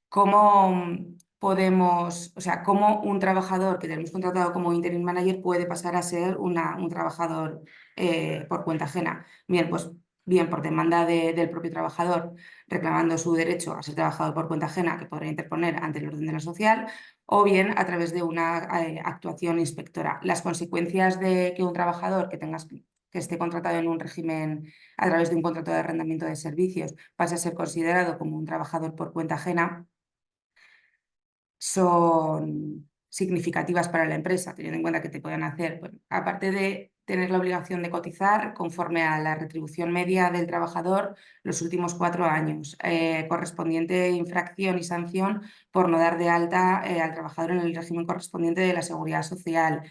¿Cómo podemos, o sea, cómo un trabajador que tenemos contratado como interim manager puede pasar a ser un trabajador por cuenta ajena? Bien, pues bien por demanda del propio trabajador reclamando su derecho a ser trabajador por cuenta ajena que podrá interponer ante el orden de la social, o bien a través de una actuación inspectora. Las consecuencias de que un trabajador que esté contratado en un régimen a través de un contrato de arrendamiento de servicios pase a ser considerado como un trabajador por cuenta ajena son significativas para la empresa, teniendo en cuenta que te pueden hacer, bueno, aparte de tener la obligación de cotizar conforme a la retribución media del trabajador los últimos 4 años, correspondiente infracción y sanción por no dar de alta al trabajador en el régimen correspondiente de la Seguridad Social.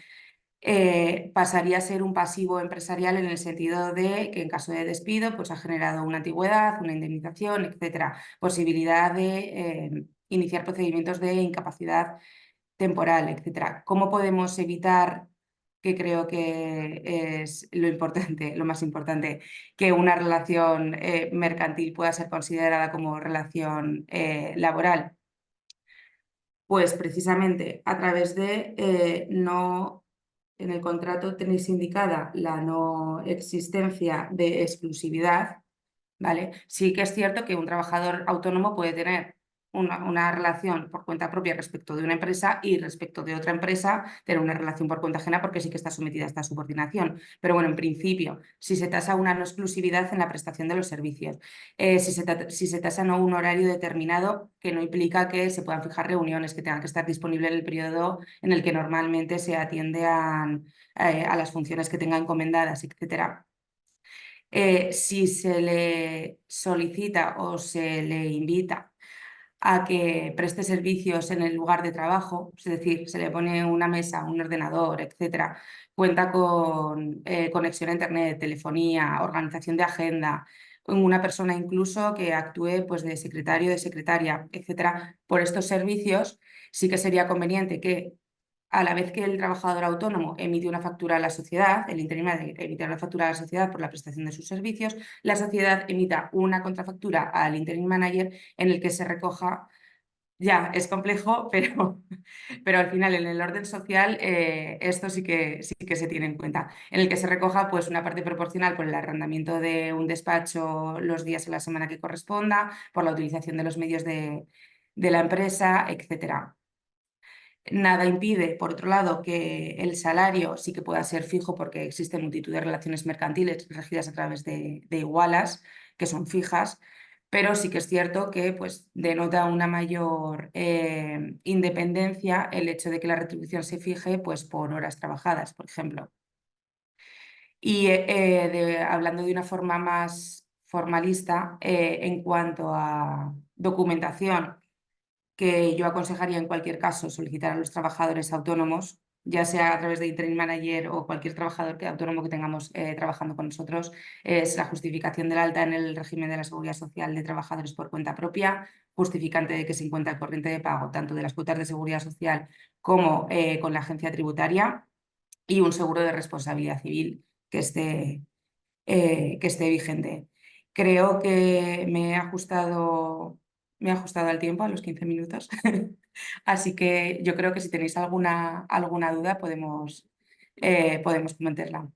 Pasaría a ser un pasivo empresarial en el sentido de que en caso de despido pues ha generado una antigüedad, una indemnización, etcétera. Posibilidad de iniciar procedimientos de incapacidad temporal, etcétera. ¿Cómo podemos evitar que creo que es lo importante, lo más importante, que una relación mercantil pueda ser considerada como relación laboral. Pues precisamente a través de no, en el contrato tenéis indicada la no existencia de exclusividad, ¿vale? Sí que es cierto que un trabajador autónomo puede tener una relación por cuenta propia respecto de una empresa y respecto de otra empresa tener una relación por cuenta ajena porque sí que está sometida a esta subordinación. Pero bueno, en principio, si se tasa una no exclusividad en la prestación de los servicios, si se tasa no un horario determinado que no implica que se puedan fijar reuniones, que tengan que estar disponibles en el periodo en el que normalmente se atiende a las funciones que tenga encomendadas, etcétera. Si se le solicita o se le invita a que preste servicios en el lugar de trabajo, es decir, se le pone una mesa, un ordenador, etcétera, cuenta con conexión a internet, telefonía, organización de agenda, una persona incluso que actúe pues, de secretario, de secretaria, etcétera, por estos servicios, sí que sería conveniente que a la vez que el trabajador autónomo emite una factura a la sociedad, el interinal emite una factura a la sociedad por la prestación de sus servicios, la sociedad emita una contrafactura al interim manager en el que se recoja, ya es complejo, pero al final en el orden social esto sí que se tiene en cuenta, en el que se recoja pues, una parte proporcional por el arrendamiento de un despacho los días en la semana que corresponda, por la utilización de los medios de la empresa, etcétera. Nada impide, por otro lado, que el salario sí que pueda ser fijo porque existen multitud de relaciones mercantiles regidas a través de igualas, que son fijas, pero sí que es cierto que pues, denota una mayor independencia el hecho de que la retribución se fije pues, por horas trabajadas, por ejemplo. Y hablando de una forma más formalista, en cuanto a documentación, que yo aconsejaría en cualquier caso solicitar a los trabajadores autónomos, ya sea a través de Interim Manager o cualquier trabajador autónomo que tengamos trabajando con nosotros, es la justificación del alta en el régimen de la Seguridad Social de trabajadores por cuenta propia, justificante de que se encuentra al corriente de pago tanto de las cuotas de Seguridad Social como con la agencia tributaria y un seguro de responsabilidad civil que esté vigente. Creo que me he ajustado al tiempo, a los 15 minutos. Así que yo creo que si tenéis alguna duda podemos comentarla.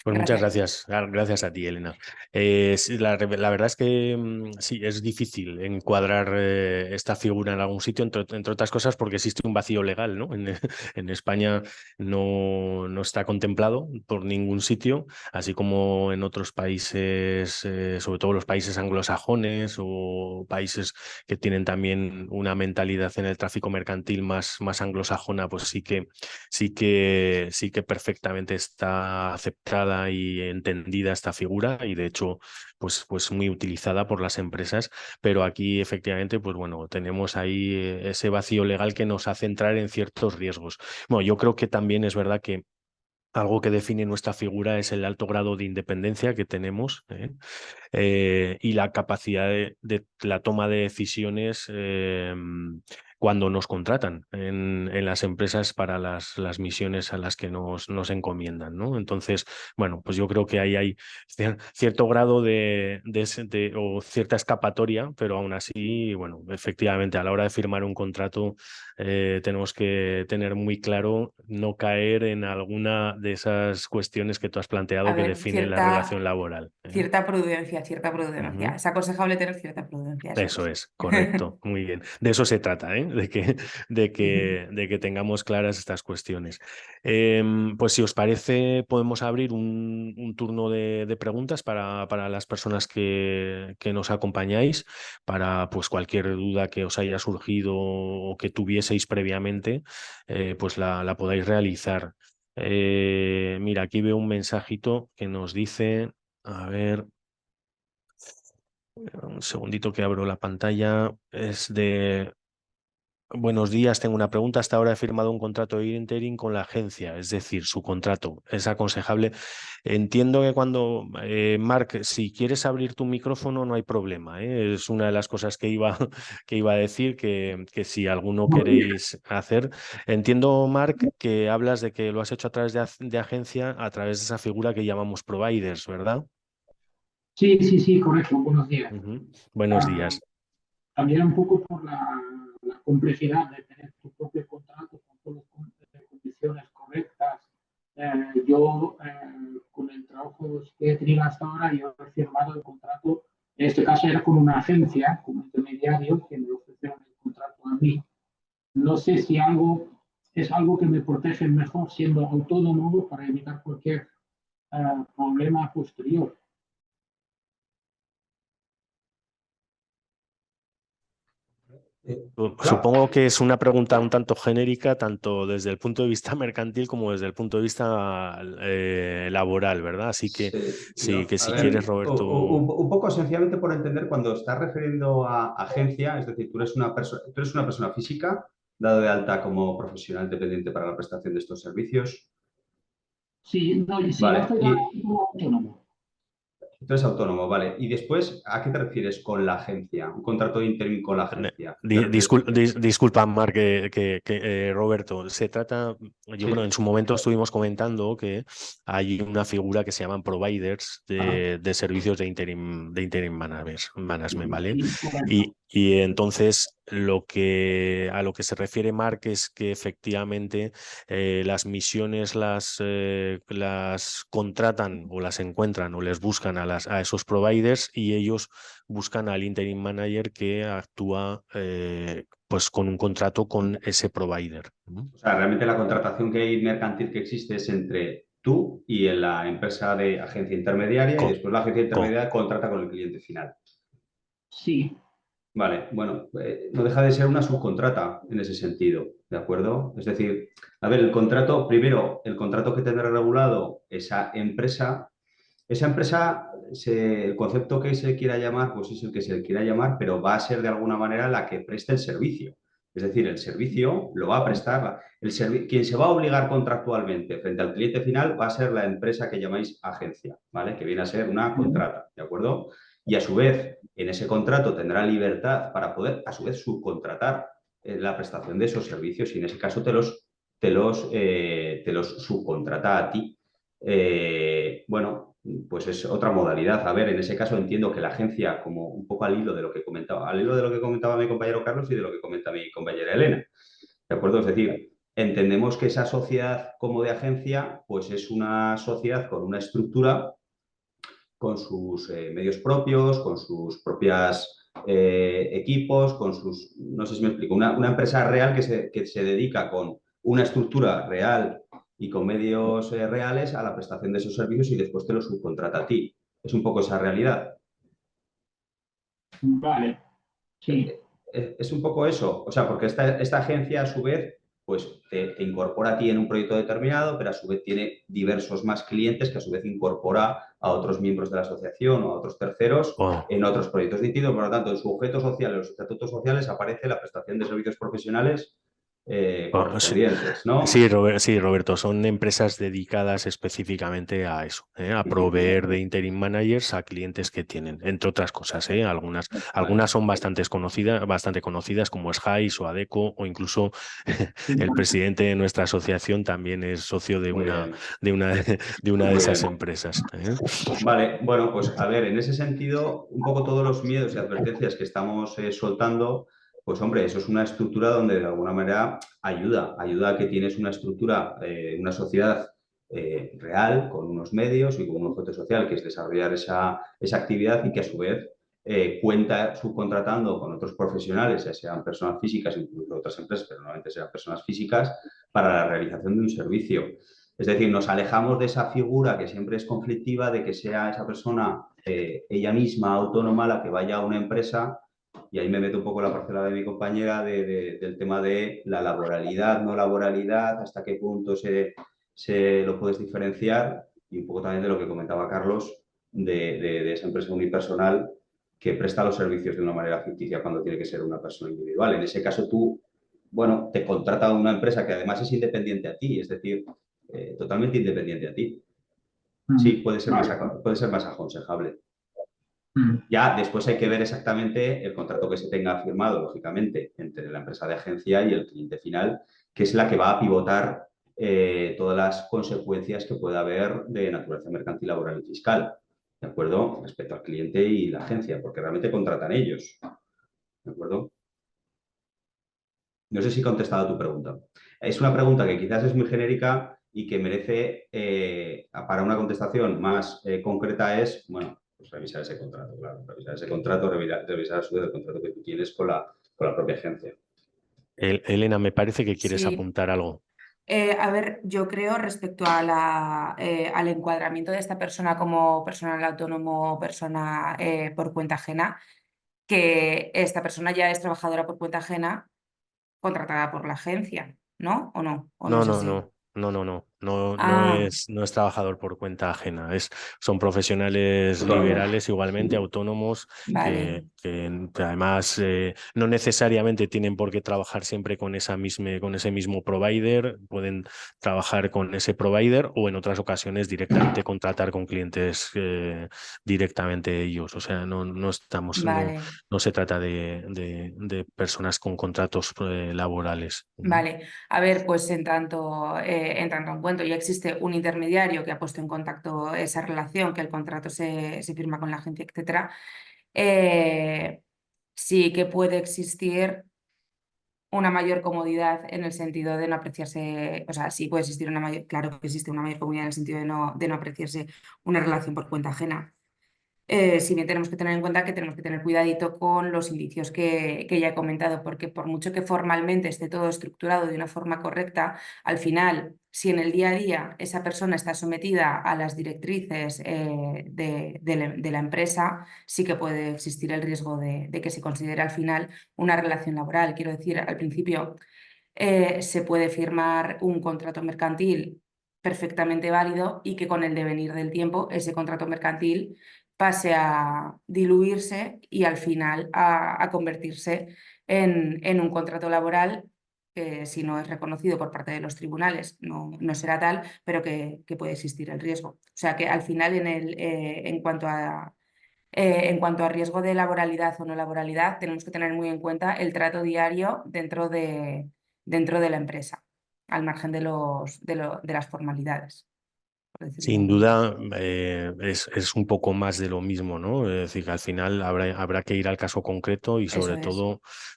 Pues muchas Gracias. gracias, gracias a ti, Elena. Sí, la verdad es que sí, es difícil encuadrar esta figura en algún sitio, entre otras cosas porque existe un vacío legal, ¿no? En España no está contemplado por ningún sitio, así como en otros países, sobre todo los países anglosajones o países que tienen también una mentalidad en el tráfico mercantil más anglosajona, pues sí que perfectamente está aceptada y entendida esta figura y de hecho pues muy utilizada por las empresas, pero aquí efectivamente pues bueno, tenemos ahí ese vacío legal que nos hace entrar en ciertos riesgos. Bueno, yo creo que también es verdad que algo que define nuestra figura es el alto grado de independencia que tenemos, y la capacidad de la toma de decisiones cuando nos contratan en las empresas para las misiones a las que nos encomiendan, ¿no? Entonces, bueno, pues yo creo que ahí hay cierto grado o cierta escapatoria, pero aún así, bueno, efectivamente, a la hora de firmar un contrato tenemos que tener muy claro no caer en alguna de esas cuestiones que tú has A planteado que ver, definen la relación laboral, ¿eh? cierta prudencia, cierta prudencia. Ujú. Es aconsejable tener cierta prudencia, eso Eso es. es, correcto, muy bien. De eso se trata, ¿eh? De que tengamos claras estas cuestiones. Pues si os parece, podemos abrir un turno de preguntas para las personas que nos acompañáis, para pues cualquier duda que os haya surgido o que tuvieseis previamente, pues la podáis realizar. Mira, aquí veo un mensajito que nos dice, a ver. Un segundito que abro la pantalla. Es de Buenos días, tengo una pregunta. Hasta ahora he firmado un contrato de interim con la agencia, es decir, su contrato es aconsejable. Entiendo que cuando, Marc, si quieres abrir tu micrófono no hay problema, ¿eh? Es una de las cosas que iba, que iba a decir, que si alguno queréis hacer. Entiendo, Marc, que hablas de que lo has hecho a través de agencia, a través de esa figura que llamamos providers, ¿verdad? Sí, sí, sí, correcto. Buenos días. Ujú. Buenos Ah, días. También un poco por la complejidad de tener tu propio contrato con todas las condiciones correctas. Yo, con el trabajo que he tenido hasta ahora, yo he firmado el contrato, en este caso era con una agencia, como intermediario, que me ofrecieron el contrato a mí. No sé si es algo que me protege mejor siendo autónomo para evitar cualquier problema posterior. Claro. Supongo que es una pregunta un tanto genérica, tanto desde el punto de vista mercantil como desde el punto de vista laboral, ¿verdad? Así que Sí, sí, que a si ver, quieres, Roberto. un poco sencillamente por entender cuando estás refiriendo a agencia, es decir, tú eres una persona física, dado de alta como profesional dependiente para la prestación de estos servicios. Sí, no, sí, yo Vale, estoy y como autónomo. tú eres autónomo, vale. Y después, ¿a qué te refieres con la agencia? Un contrato de interim con la agencia. ¿Qué te refieres? Disculpa, Marc, Roberto, se trata, yo creo, Sí. en su momento estuvimos comentando que hay una figura que se llaman providers Ajá. de servicios de interim management, ¿vale? Sí, correcto. Y entonces a lo que se refiere Marc es que efectivamente las misiones las contratan o las encuentran o les buscan a esos providers y ellos buscan al interim manager que actúa pues con un contrato con ese provider. ¿No? O sea, realmente la contratación que hay mercantil que existe es entre tú y la empresa de agencia intermediaria y Co- después la agencia co- intermediaria contrata con el cliente final. Sí, Vale, bueno, no deja de ser una subcontrata en ese sentido, ¿de acuerdo? Es decir, a ver, el contrato, primero, el contrato que tendrá regulado esa empresa, el concepto que se quiera llamar, pues es el que se quiera llamar, pero va a ser de alguna manera la que preste el servicio. Es decir, el servicio lo va a prestar, quien se va a obligar contractualmente frente al cliente final va a ser la empresa que llamáis agencia, ¿vale? Que viene a ser una contrata, ¿de acuerdo? Y a su vez, en ese contrato tendrá libertad para poder, a su vez, subcontratar la prestación de esos servicios y en ese caso te los subcontrata a ti. Bueno, pues es otra modalidad. A ver, en ese caso entiendo que la agencia, como un poco al hilo de lo que comentaba, al hilo de lo que comentaba mi compañero Carlos y de lo que comenta mi compañera Elena. ¿De acuerdo? Es decir, entendemos que esa sociedad como de agencia, pues es una sociedad con una estructura, con sus medios propios, con sus propias equipos, con sus, no sé si me explico, una empresa real que se dedica con una estructura real y con medios reales a la prestación de esos servicios y después te los subcontrata a ti. Es un poco esa realidad. vale, sí. Es un poco eso, o sea, porque esta agencia a su vez pues te incorpora a ti en un proyecto determinado, pero a su vez tiene diversos más clientes que a su vez incorpora a otros miembros de la asociación o a otros terceros oh, en otros proyectos distintos. Por lo tanto, en su objeto social, en los estatutos sociales, aparece la prestación de servicios profesionales sí, correspondientes, sí, ¿no? Sí, Roberto, son empresas dedicadas específicamente a eso, a proveer de interim managers a clientes que tienen, entre otras cosas, Vale. algunas son bastante conocidas como Shyse o Adecco o incluso el presidente de nuestra asociación también es socio Muy bien, de una, de una de muy esas bien. empresas. Vale, bueno, pues a ver, en ese sentido, un poco todos los miedos y advertencias que estamos soltando, pues hombre, eso es una estructura donde de alguna manera ayuda a que tienes una estructura, una sociedad real, con unos medios y con un objeto social, que es desarrollar esa actividad y que a su vez cuenta subcontratando con otros profesionales, ya sean personas físicas, incluso otras empresas, pero normalmente sean personas físicas, para la realización de un servicio. Es decir, nos alejamos de esa figura que siempre es conflictiva, de que sea esa persona ella misma autónoma la que vaya a una empresa, y ahí me meto un poco la parcela de mi compañera del tema de la laboralidad, no laboralidad, hasta qué punto se lo puedes diferenciar, y un poco también de lo que comentaba Carlos, de esa empresa unipersonal que presta los servicios de una manera ficticia cuando tiene que ser una persona individual. En ese caso tú bueno, te contrata una empresa que además es independiente a ti, es decir, totalmente independiente a ti. Sí, Vale. puede ser más aconsejable. Mm. Ya después hay que ver exactamente el contrato que se tenga firmado, lógicamente, entre la empresa de agencia y el cliente final, que es la que va a pivotar todas las consecuencias que pueda haber de naturaleza mercantil, laboral y fiscal, ¿de acuerdo? Respecto al cliente y la agencia, porque realmente contratan ellos, ¿de acuerdo? No sé si he contestado a tu pregunta. Es una pregunta que quizás es muy genérica y que merece, para una contestación más concreta, es, bueno, pues revisar ese contrato, claro, revisar ese contrato, revisar a su vez el contrato que tú tienes con la propia agencia. Elena, me parece que quieres Sí. apuntar algo. A ver, yo creo respecto a al encuadramiento de esta persona como personal autónomo o persona por cuenta ajena, que esta persona ya es trabajadora por cuenta ajena contratada por la agencia, ¿no? ¿O no? ¿O no No, es no, así? no, no, no, no, no, Ah, no es trabajador por cuenta ajena, son profesionales liberales igualmente, autónomos, vale, que además no necesariamente tienen por qué trabajar siempre con ese mismo provider, pueden trabajar con ese provider o en otras ocasiones directamente contratar con clientes directamente ellos. O sea, vale. no se trata de personas con contratos laborales. Vale, a ver, pues en tanto en cuanto ya existe un intermediario que ha puesto en contacto esa relación, que el contrato se firma con la agencia, etcétera, eh, sí que puede existir una mayor comodidad en el sentido de no apreciarse, o sea, sí puede existir una mayor, claro que existe una mayor comodidad en el sentido de no apreciarse una relación por cuenta ajena. Si bien tenemos que tener en cuenta que tenemos que tener cuidadito con los indicios que ya he comentado, porque por mucho que formalmente esté todo estructurado de una forma correcta, al final, si en el día a día esa persona está sometida a las directrices de la empresa, sí que puede existir el riesgo de que se considere al final una relación laboral. Quiero decir, al principio se puede firmar un contrato mercantil perfectamente válido y que con el devenir del tiempo ese contrato mercantil pase a diluirse y al final a convertirse en un contrato laboral que si no es reconocido por parte de los tribunales no será tal, pero que puede existir el riesgo. O sea que al final en cuanto a riesgo de laboralidad o no laboralidad, tenemos que tener muy en cuenta el trato diario dentro de la empresa, al margen de las formalidades, por decirlo de Sin algún modo. duda es un poco más de lo mismo, ¿no? Es decir, que al final habrá que ir al caso concreto y Eso es,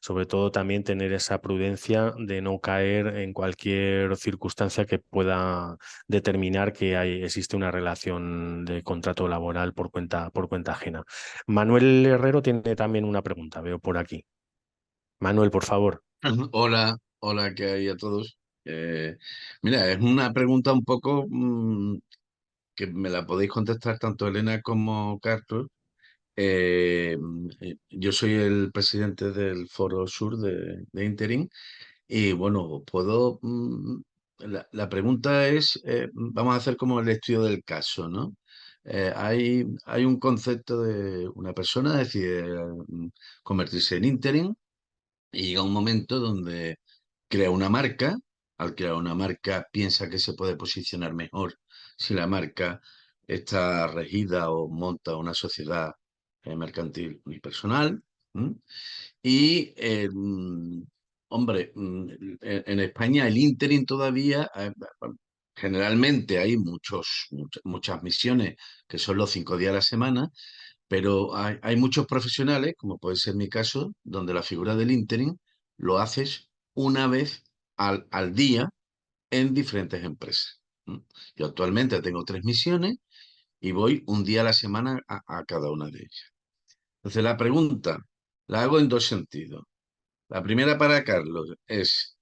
sobre todo también tener esa prudencia de no caer en cualquier circunstancia que pueda determinar que existe una relación de contrato laboral por cuenta ajena. Manuel Herrero tiene también una pregunta, veo por aquí. Manuel, por favor. Hola, hola, ¿qué hay a todos? Mira, es una pregunta un poco que me la podéis contestar tanto Elena como Carlos. Yo soy el presidente del Foro Sur de Interim y bueno, la pregunta es, vamos a hacer como el estudio del caso, ¿no? Hay un concepto de una persona decide convertirse en interim y llega un momento donde crea una marca. Al crear una marca piensa que se puede posicionar mejor si la marca está regida o monta una sociedad mercantil unipersonal. ¿M? Y, hombre, en España el ínterin todavía, generalmente hay muchas misiones que son los 5 días a la semana, pero hay muchos profesionales, como puede ser mi caso, donde la figura del ínterin lo haces una vez al día en diferentes empresas. ¿M? Yo actualmente tengo 3 misiones y voy un día a la semana a cada una de ellas. Entonces la pregunta la hago en dos sentidos. La primera para Carlos es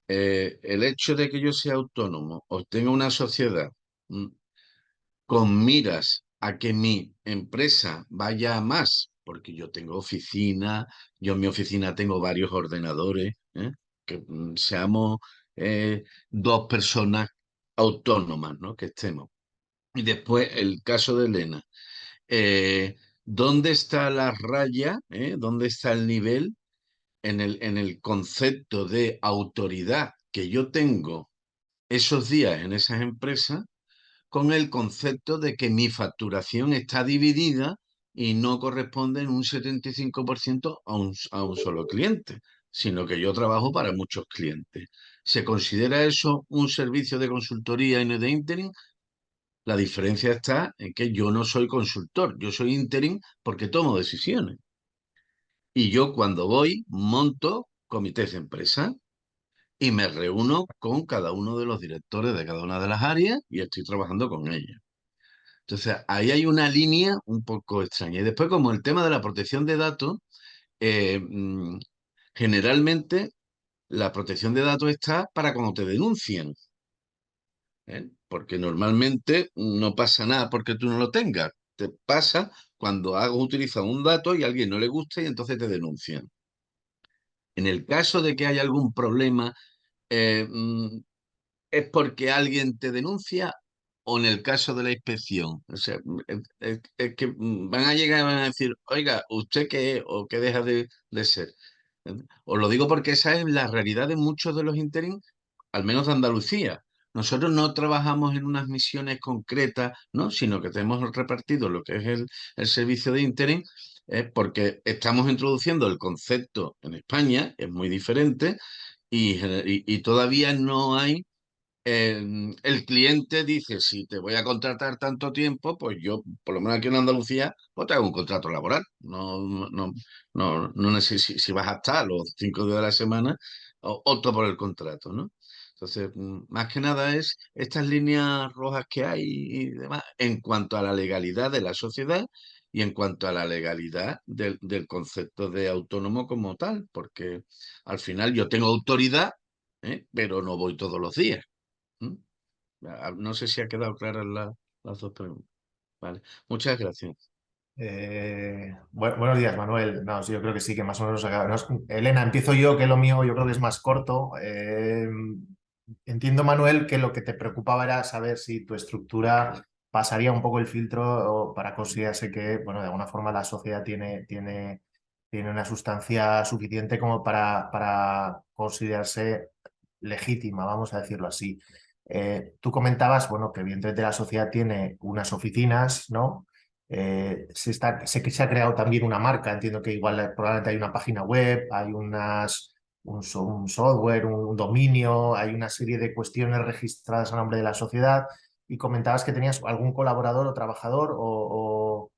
el hecho de que yo sea autónomo o tenga una sociedad ¿m? con miras a que mi empresa vaya a más, porque yo tengo oficina, yo en mi oficina tengo varios ordenadores, ¿eh? Que seamos 2 personas autónomas, ¿no? Que estemos. Y después el caso de Elena. ¿Dónde está la raya? ¿Dónde está el nivel en el concepto de autoridad que yo tengo esos días en esas empresas con el concepto de que mi facturación está dividida y no corresponde en un 75% a un solo cliente, sino que yo trabajo para muchos clientes. ¿Se considera eso un servicio de consultoría y no de interim? La diferencia está en que yo no soy consultor, yo soy interim porque tomo decisiones. Y yo cuando voy monto comités de empresa y me reúno con cada uno de los directores de cada una de las áreas y estoy trabajando con ellos. Entonces, ahí hay una línea un poco extraña. Y después, como el tema de la protección de datos, eh, mm, generalmente la protección de datos está para cuando te denuncian, ¿eh? Porque normalmente no pasa nada porque tú no lo tengas. Te pasa cuando has utilizado un dato y a alguien no le gusta y entonces te denuncian. En el caso de que haya algún problema, eh, mm, ¿es porque alguien te denuncia o en el caso de la inspección? O sea, es que van a llegar y van a decir, oiga, ¿usted qué es o qué deja de ser? Os lo digo porque esa es la realidad de muchos de los interim, al menos de Andalucía. Nosotros no trabajamos en unas misiones concretas, ¿no? Sino que tenemos repartido lo que es el servicio de interim, porque estamos introduciendo el concepto en España, es muy diferente, y todavía no hay el cliente dice, si te voy a contratar tanto tiempo, pues yo, por lo menos aquí en Andalucía, pues te hago un contrato laboral. No necesito, si vas a estar los 5 días de la semana, opto por el contrato, ¿no? Entonces, más que nada es estas líneas rojas que hay y demás en cuanto a la legalidad de la sociedad y en cuanto a la legalidad del concepto de autónomo como tal, porque al final yo tengo autoridad, pero no voy todos los días. ¿Mm? No sé si ha quedado claras las dos preguntas. Vale. Muchas gracias. Buenos días, Manuel. No, sí, yo creo que sí, que más o menos Elena, empiezo yo, que lo mío yo creo que es más corto. Entiendo, Manuel, que lo que te preocupaba era saber si tu estructura pasaría un poco el filtro para considerarse que, bueno, de alguna forma la sociedad tiene una sustancia suficiente como para considerarse legítima, vamos a decirlo así. Tú comentabas, bueno, que evidentemente la sociedad tiene unas oficinas, ¿no? Sé que se ha creado también una marca, entiendo que igual probablemente hay una página web, hay un software, un dominio, hay una serie de cuestiones registradas a nombre de la sociedad y comentabas que tenías algún colaborador o trabajador o...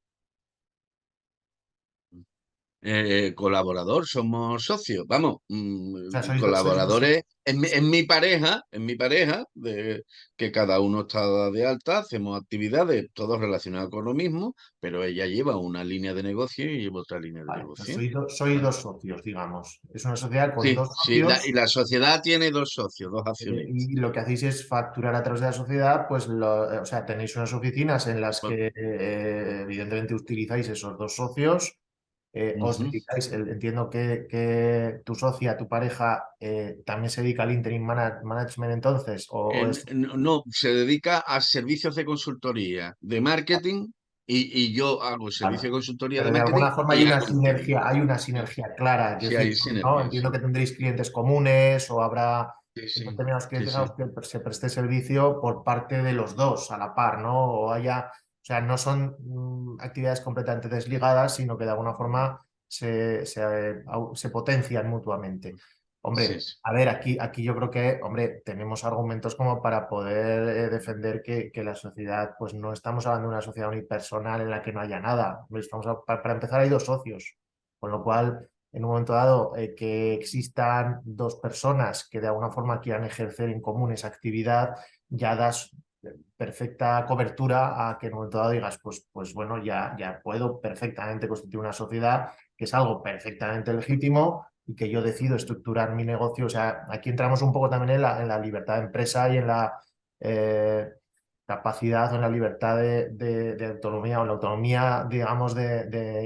Colaborador, somos socios, vamos, O sea, sois dos colaboradores socios. en mi pareja, de que cada uno está de alta, hacemos actividades, todos relacionados con lo mismo, pero ella lleva una línea de negocio y lleva otra línea de Vale, entonces negocio. sois dos socios, digamos. Es una sociedad con Sí, dos sí, y socios. la sociedad tiene dos socios, dos accionistas. Y lo que hacéis es facturar a través de la sociedad, pues o sea, tenéis unas oficinas en las Bueno, que evidentemente utilizáis esos dos socios, os ujú. dedicáis, entiendo que tu socia, tu pareja, también se dedica al interim management entonces, o es... No, se dedica a servicios de consultoría, de marketing, y yo hago servicio de Vale. consultoría de Pero de marketing alguna forma y hago interim. hay una Sí, sinergia clara, es sí decir, hay ¿no? sinergias, Entiendo sí. que tendréis clientes comunes o habrá Sí, sí, determinados sí, clientes a los sí. que se preste servicio por parte de los dos a la par, ¿no? O sea, no son actividades completamente desligadas, sino que de alguna forma se potencian mutuamente. Sí, Hombre, sí. a ver, aquí yo creo que, hombre, tenemos argumentos como para poder defender que la sociedad, pues no estamos hablando de una sociedad unipersonal en la que no haya nada. Hombre, para empezar, hay dos socios, con lo cual, en un momento dado, que existan dos personas que de alguna forma quieran ejercer en común esa actividad, ya das perfecta cobertura a que en un momento dado digas, pues bueno, ya puedo perfectamente constituir una sociedad, que es algo perfectamente legítimo y que yo decido estructurar mi negocio. O sea, aquí entramos un poco también en la libertad de empresa y en la capacidad o en la libertad de autonomía o la autonomía, digamos,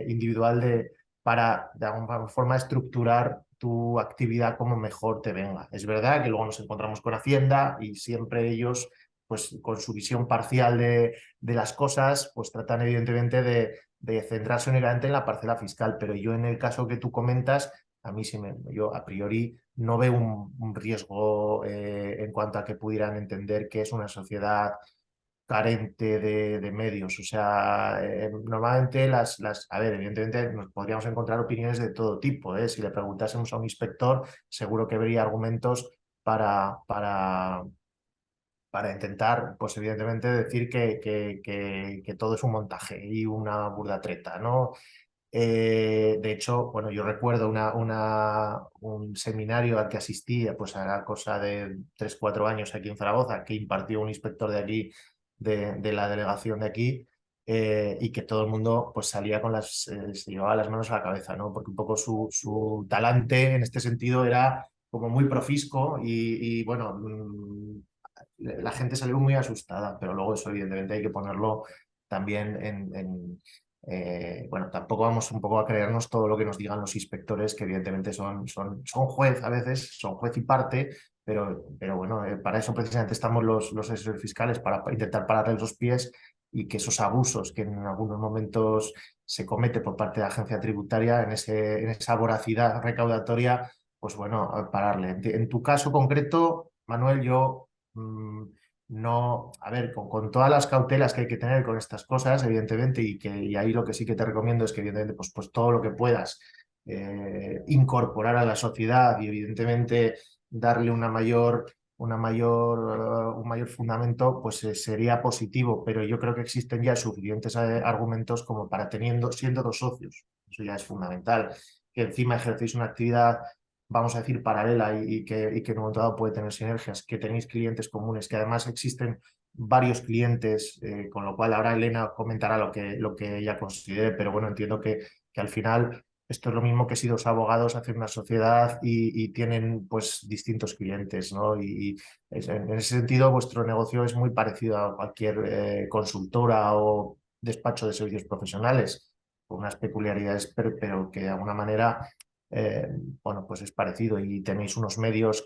individual para de alguna forma estructurar tu actividad como mejor te venga. Es verdad que luego nos encontramos con Hacienda y siempre ellos, pues con su visión parcial de las cosas, pues tratan evidentemente de centrarse únicamente en la parcela fiscal. Pero yo en el caso que tú comentas, a mí yo a priori no veo un riesgo en cuanto a que pudieran entender que es una sociedad carente de medios. O sea, normalmente a ver, evidentemente nos podríamos encontrar opiniones de todo tipo, ¿eh? Si le preguntásemos a un inspector, seguro que vería argumentos para intentar, pues evidentemente, decir que todo es un montaje y una burda treta, ¿no? De hecho, bueno, yo recuerdo un seminario al que asistí, pues a la cosa de 3 o 4 años aquí en Zaragoza, que impartió un inspector de aquí, de la delegación de aquí, y que todo el mundo pues salía se llevaba las manos a la cabeza, ¿no? Porque un poco su talante en este sentido era como muy profisco y bueno, la gente salió muy asustada, pero luego eso evidentemente hay que ponerlo también bueno, tampoco vamos un poco a creernos todo lo que nos digan los inspectores, que evidentemente son juez a veces, son juez y parte, pero bueno, para eso precisamente estamos los asesores fiscales, para intentar pararles los pies y que esos abusos que en algunos momentos se comete por parte de la agencia tributaria, en esa voracidad recaudatoria, pues bueno, pararle. En tu caso concreto, Manuel, yo... no, a ver, con todas las cautelas que hay que tener con estas cosas, evidentemente, y ahí lo que sí que te recomiendo es que, evidentemente, pues todo lo que puedas incorporar a la sociedad y, evidentemente, darle un mayor fundamento, pues sería positivo, pero yo creo que existen ya suficientes argumentos como para siendo 2 socios. Eso ya es fundamental. Que encima ejercéis una actividad, vamos a decir, paralela y que en un momento dado puede tener sinergias, que tenéis clientes comunes, que además existen varios clientes, con lo cual ahora Elena comentará lo que ella considere, pero bueno, entiendo que al final esto es lo mismo que si 2 abogados hacen una sociedad y tienen pues distintos clientes, ¿no? Y en ese sentido vuestro negocio es muy parecido a cualquier consultora o despacho de servicios profesionales, con unas peculiaridades, pero que de alguna manera eh, bueno, pues es parecido y tenéis unos medios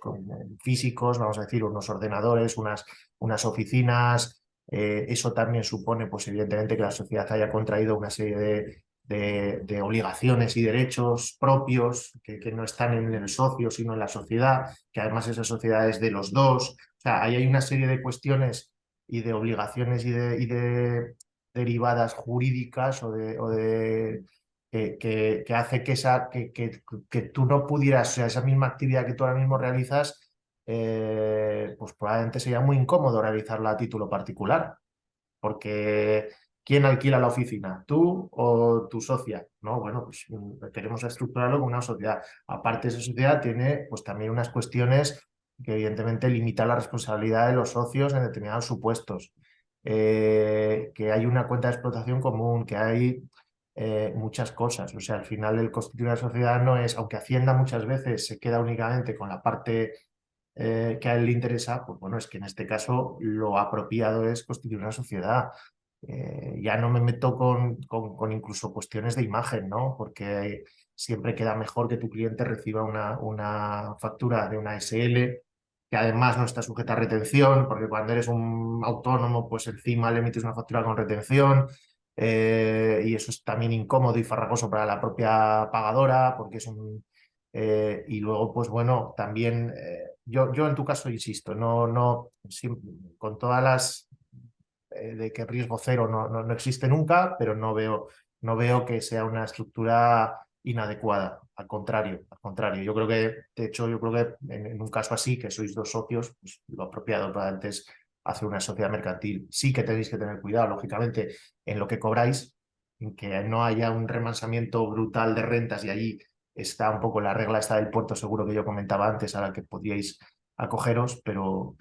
físicos, vamos a decir, unos ordenadores, unas oficinas. Eso también supone, pues evidentemente, que la sociedad haya contraído una serie de obligaciones y derechos propios que no están en el socio, sino en la sociedad, que además esa sociedad es de los dos. O sea, ahí hay una serie de cuestiones y de obligaciones y de derivadas jurídicas que hace que tú no pudieras, o sea, esa misma actividad que tú ahora mismo realizas, pues probablemente sería muy incómodo realizarla a título particular, porque ¿quién alquila la oficina? ¿Tú o tu socia? No, bueno, pues queremos estructurarlo como una sociedad. Aparte, esa sociedad tiene pues también unas cuestiones que evidentemente limitan la responsabilidad de los socios en determinados supuestos. Que hay una cuenta de explotación común, que hay muchas cosas. O sea, al final el constituir una sociedad no es, aunque Hacienda muchas veces se queda únicamente con la parte que a él le interesa, pues bueno, es que en este caso lo apropiado es constituir una sociedad. Ya no me meto con incluso cuestiones de imagen, ¿no? Porque siempre queda mejor que tu cliente reciba una factura de una SL, que además no está sujeta a retención, porque cuando eres un autónomo, pues encima le emites una factura con retención. Y eso es también incómodo y farragoso para la propia pagadora, porque y luego, pues bueno, también yo en tu caso insisto, con todas las de que riesgo cero no existe nunca, pero no veo que sea una estructura inadecuada. Al contrario, yo creo que, de hecho, yo creo que en un caso así, que sois 2 socios, pues lo apropiado probablemente es hacer una sociedad mercantil. Sí que tenéis que tener cuidado, lógicamente, en lo que cobráis, en que no haya un remansamiento brutal de rentas, y allí está un poco la regla esta del puerto seguro que yo comentaba antes, a la que podíais acogeros, pero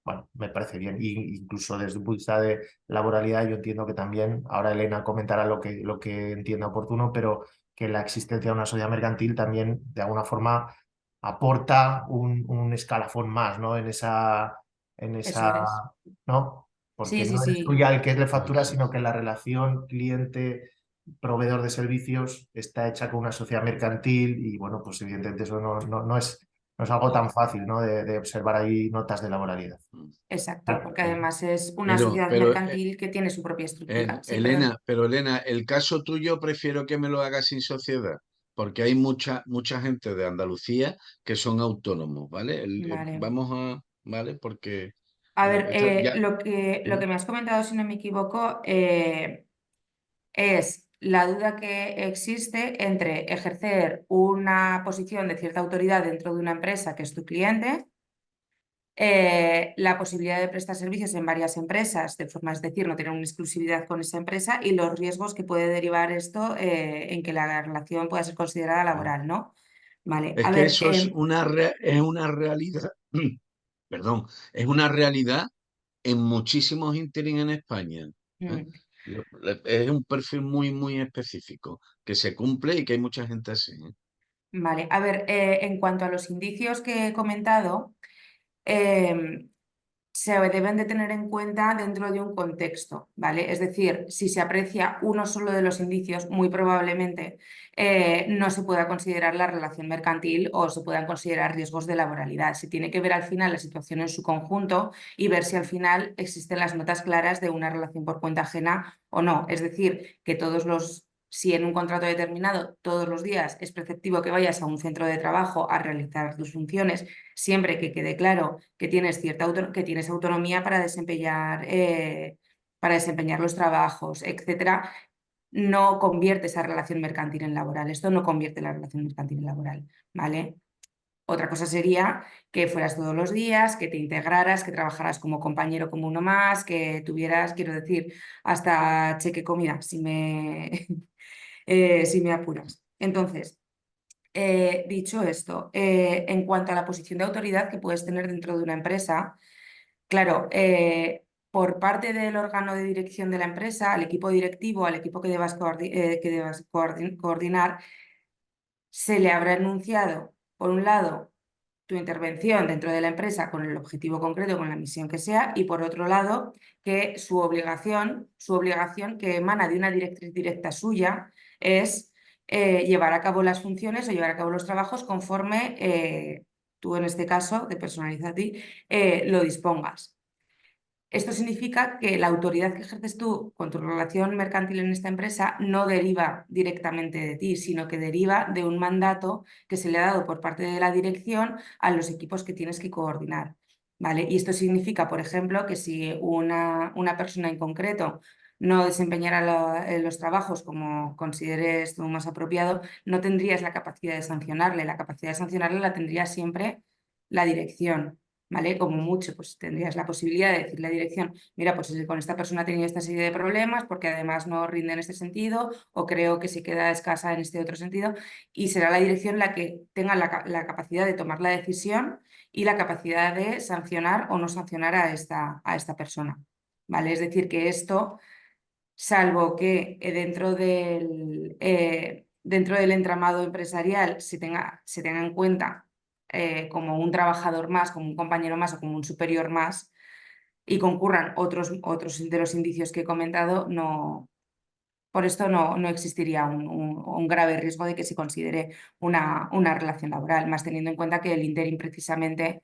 bueno, me parece bien. Incluso desde un punto de vista de laboralidad, yo entiendo que también, ahora Elena comentará lo que entienda oportuno, pero que la existencia de una sociedad mercantil también, de alguna forma, aporta un escalafón más, ¿no? En Eso esa, es. ¿no? Sí, Porque sí, no eres tú sí. ya el que le factura, sino que la relación cliente-proveedor de servicios está hecha con una sociedad mercantil y, bueno, pues evidentemente eso no es algo tan fácil, ¿no? De observar ahí notas de laboralidad. Exacto, porque además es una Pero, sociedad pero mercantil que tiene su propia estructura. Sí, perdón. Elena, el caso tuyo prefiero que me lo hagas sin sociedad. porque hay mucha gente de Andalucía que son autónomos, ¿vale? Vale. Vamos a, ¿vale? Porque A ver, ya... lo que me has comentado, si no me equivoco, es la duda que existe entre ejercer una posición de cierta autoridad dentro de una empresa que es tu cliente, la posibilidad de prestar servicios en varias empresas, de forma, es decir, no tener una exclusividad con esa empresa y los riesgos que puede derivar esto en que la relación pueda ser considerada laboral, ¿no? Vale, Es a que ver, eso es una realidad, perdón, es una realidad en muchísimos interim en España. ¿Eh? mm, Es un perfil muy específico, que se cumple y que hay mucha gente así. ¿Eh? vale, a ver, en cuanto a los indicios que he comentado, em, se deben de tener en cuenta dentro de un contexto, ¿vale? Es decir, si se aprecia uno solo de los indicios, muy probablemente no se pueda considerar la relación mercantil o se puedan considerar riesgos de laboralidad. Se tiene que ver al final la situación en su conjunto y ver si al final existen las notas claras de una relación por cuenta ajena o no. Es decir, que si en un contrato determinado todos los días es preceptivo que vayas a un centro de trabajo a realizar tus funciones, siempre que quede claro que tienes que tienes autonomía para desempeñar los trabajos, etcétera, no convierte esa relación mercantil en laboral. Esto no convierte la relación mercantil en laboral, ¿vale? Otra cosa sería que fueras todos los días, que te integraras, que trabajaras como compañero como uno más, que tuvieras, quiero decir, hasta cheque comida, si me apuras. Entonces, dicho esto, en cuanto a la posición de autoridad que puedes tener dentro de una empresa, claro, por parte del órgano de dirección de la empresa, al equipo directivo, al equipo que debas coordinar, se le habrá enunciado, por un lado, tu intervención dentro de la empresa con el objetivo concreto, con la misión que sea, y por otro lado, que su obligación que emana de una directriz directa suya es llevar a cabo las funciones o llevar a cabo los trabajos conforme tú, en este caso, de Personaliza a ti, lo dispongas. Esto significa que la autoridad que ejerces tú con tu relación mercantil en esta empresa no deriva directamente de ti, sino que deriva de un mandato que se le ha dado por parte de la dirección a los equipos que tienes que coordinar. ¿Vale? Y esto significa, por ejemplo, que si una persona en concreto no desempeñara los trabajos como consideres tú más apropiado, no tendrías la capacidad de sancionarle. La capacidad de sancionarle la tendría siempre la dirección. ¿Vale? Como mucho, pues tendrías la posibilidad de decirle a la dirección, mira, pues con esta persona ha tenido esta serie de problemas porque además no rinde en este sentido o creo que se queda escasa en este otro sentido, y será la dirección la que tenga la capacidad de tomar la decisión y la capacidad de sancionar o no sancionar a esta persona, ¿vale? Es decir, que esto, salvo que dentro del entramado empresarial se tenga en cuenta como un trabajador más, como un compañero más o como un superior más, y concurran otros de los indicios que he comentado, por esto no existiría un grave riesgo de que se considere una relación laboral, más teniendo en cuenta que el interim precisamente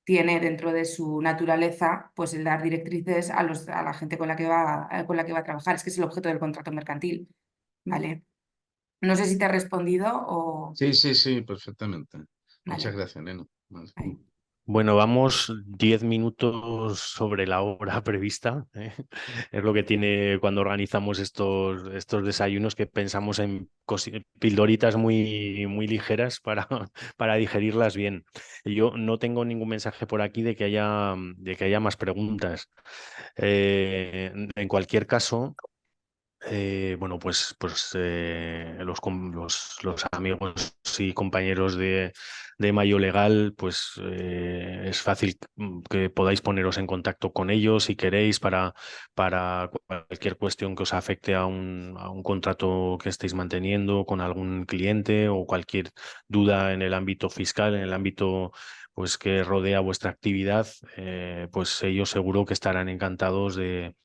tiene dentro de su naturaleza pues el dar directrices a la gente con la que va a trabajar. Es que es el objeto del contrato mercantil, ¿vale? No sé si te he respondido o... Sí, perfectamente. Muchas Vale, gracias, Neno. Vale. vale. Bueno, vamos 10 minutos sobre la hora prevista. ¿Eh? Es lo que tiene cuando organizamos estos desayunos, que pensamos en pildoritas muy ligeras para digerirlas bien. Yo no tengo ningún mensaje por aquí de que haya más preguntas. En cualquier caso, bueno, pues los amigos y compañeros de Mayo Legal, pues es fácil que podáis poneros en contacto con ellos si queréis para cualquier cuestión que os afecte a un contrato que estéis manteniendo con algún cliente, o cualquier duda en el ámbito fiscal, en el ámbito pues que rodea vuestra actividad. Pues ellos seguro que estarán encantados de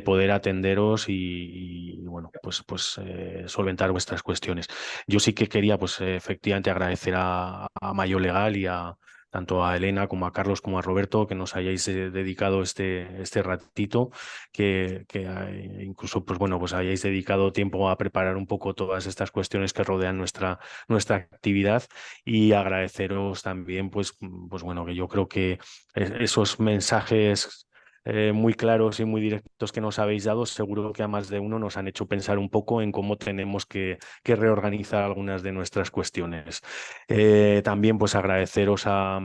poder atenderos y, bueno, pues solventar vuestras cuestiones. Yo sí que quería, pues efectivamente, agradecer a Mayo Legal tanto a Elena como a Carlos como a Roberto, que nos hayáis dedicado este ratito, que incluso pues bueno, pues hayáis dedicado tiempo a preparar un poco todas estas cuestiones que rodean nuestra actividad, y agradeceros también pues bueno, que yo creo que esos mensajes muy claros y muy directos que nos habéis dado, seguro que a más de uno nos han hecho pensar un poco en cómo tenemos que reorganizar algunas de nuestras cuestiones. También pues agradeceros a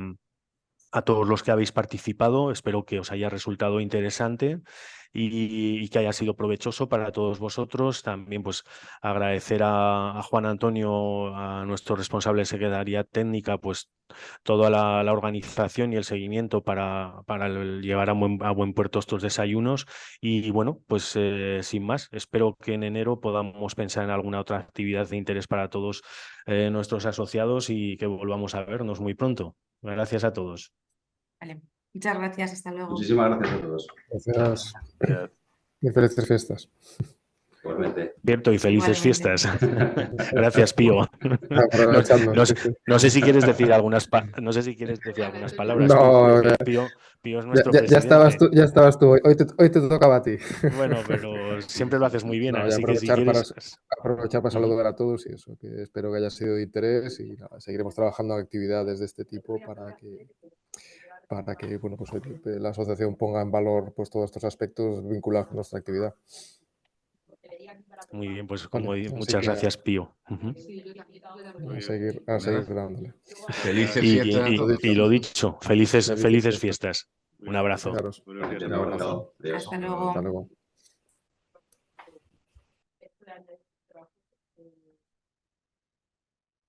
todos los que habéis participado. Espero que os haya resultado interesante y que haya sido provechoso para todos vosotros. También pues agradecer a Juan Antonio, a nuestro responsable de Secretaría Técnica, pues toda la organización y el seguimiento para llevar a buen puerto estos desayunos. Y bueno, pues sin más, espero que en enero podamos pensar en alguna otra actividad de interés para todos nuestros asociados, y que volvamos a vernos muy pronto. Gracias a todos. Vale. Muchas gracias, hasta luego. Muchísimas gracias a todos. Gracias. Y felices fiestas. Igualmente. Cierto, y felices Igualmente. fiestas. Gracias, Pío. Aprovechando. No sé si quieres decir algunas palabras. No, Pío es nuestro ya estabas presidente. ya estabas tú. Hoy te tocaba a ti. Bueno, pero siempre lo haces muy bien, No, y así que si aprovechar quieres. para saludar a todos y eso, que espero que haya sido de interés, y nada, seguiremos trabajando en actividades de este tipo para que bueno, pues la asociación ponga en valor pues todos estos aspectos vinculados con nuestra actividad. Muy bien, pues Vale, así muchas que gracias, Pío. a seguir dándole. Felices fiestas a todos. Y lo dicho, felices Felices fiestas. Un abrazo. Fijaros. Igualmente, Un abrazo. Pablo. Adiós. Hasta luego. Hasta luego.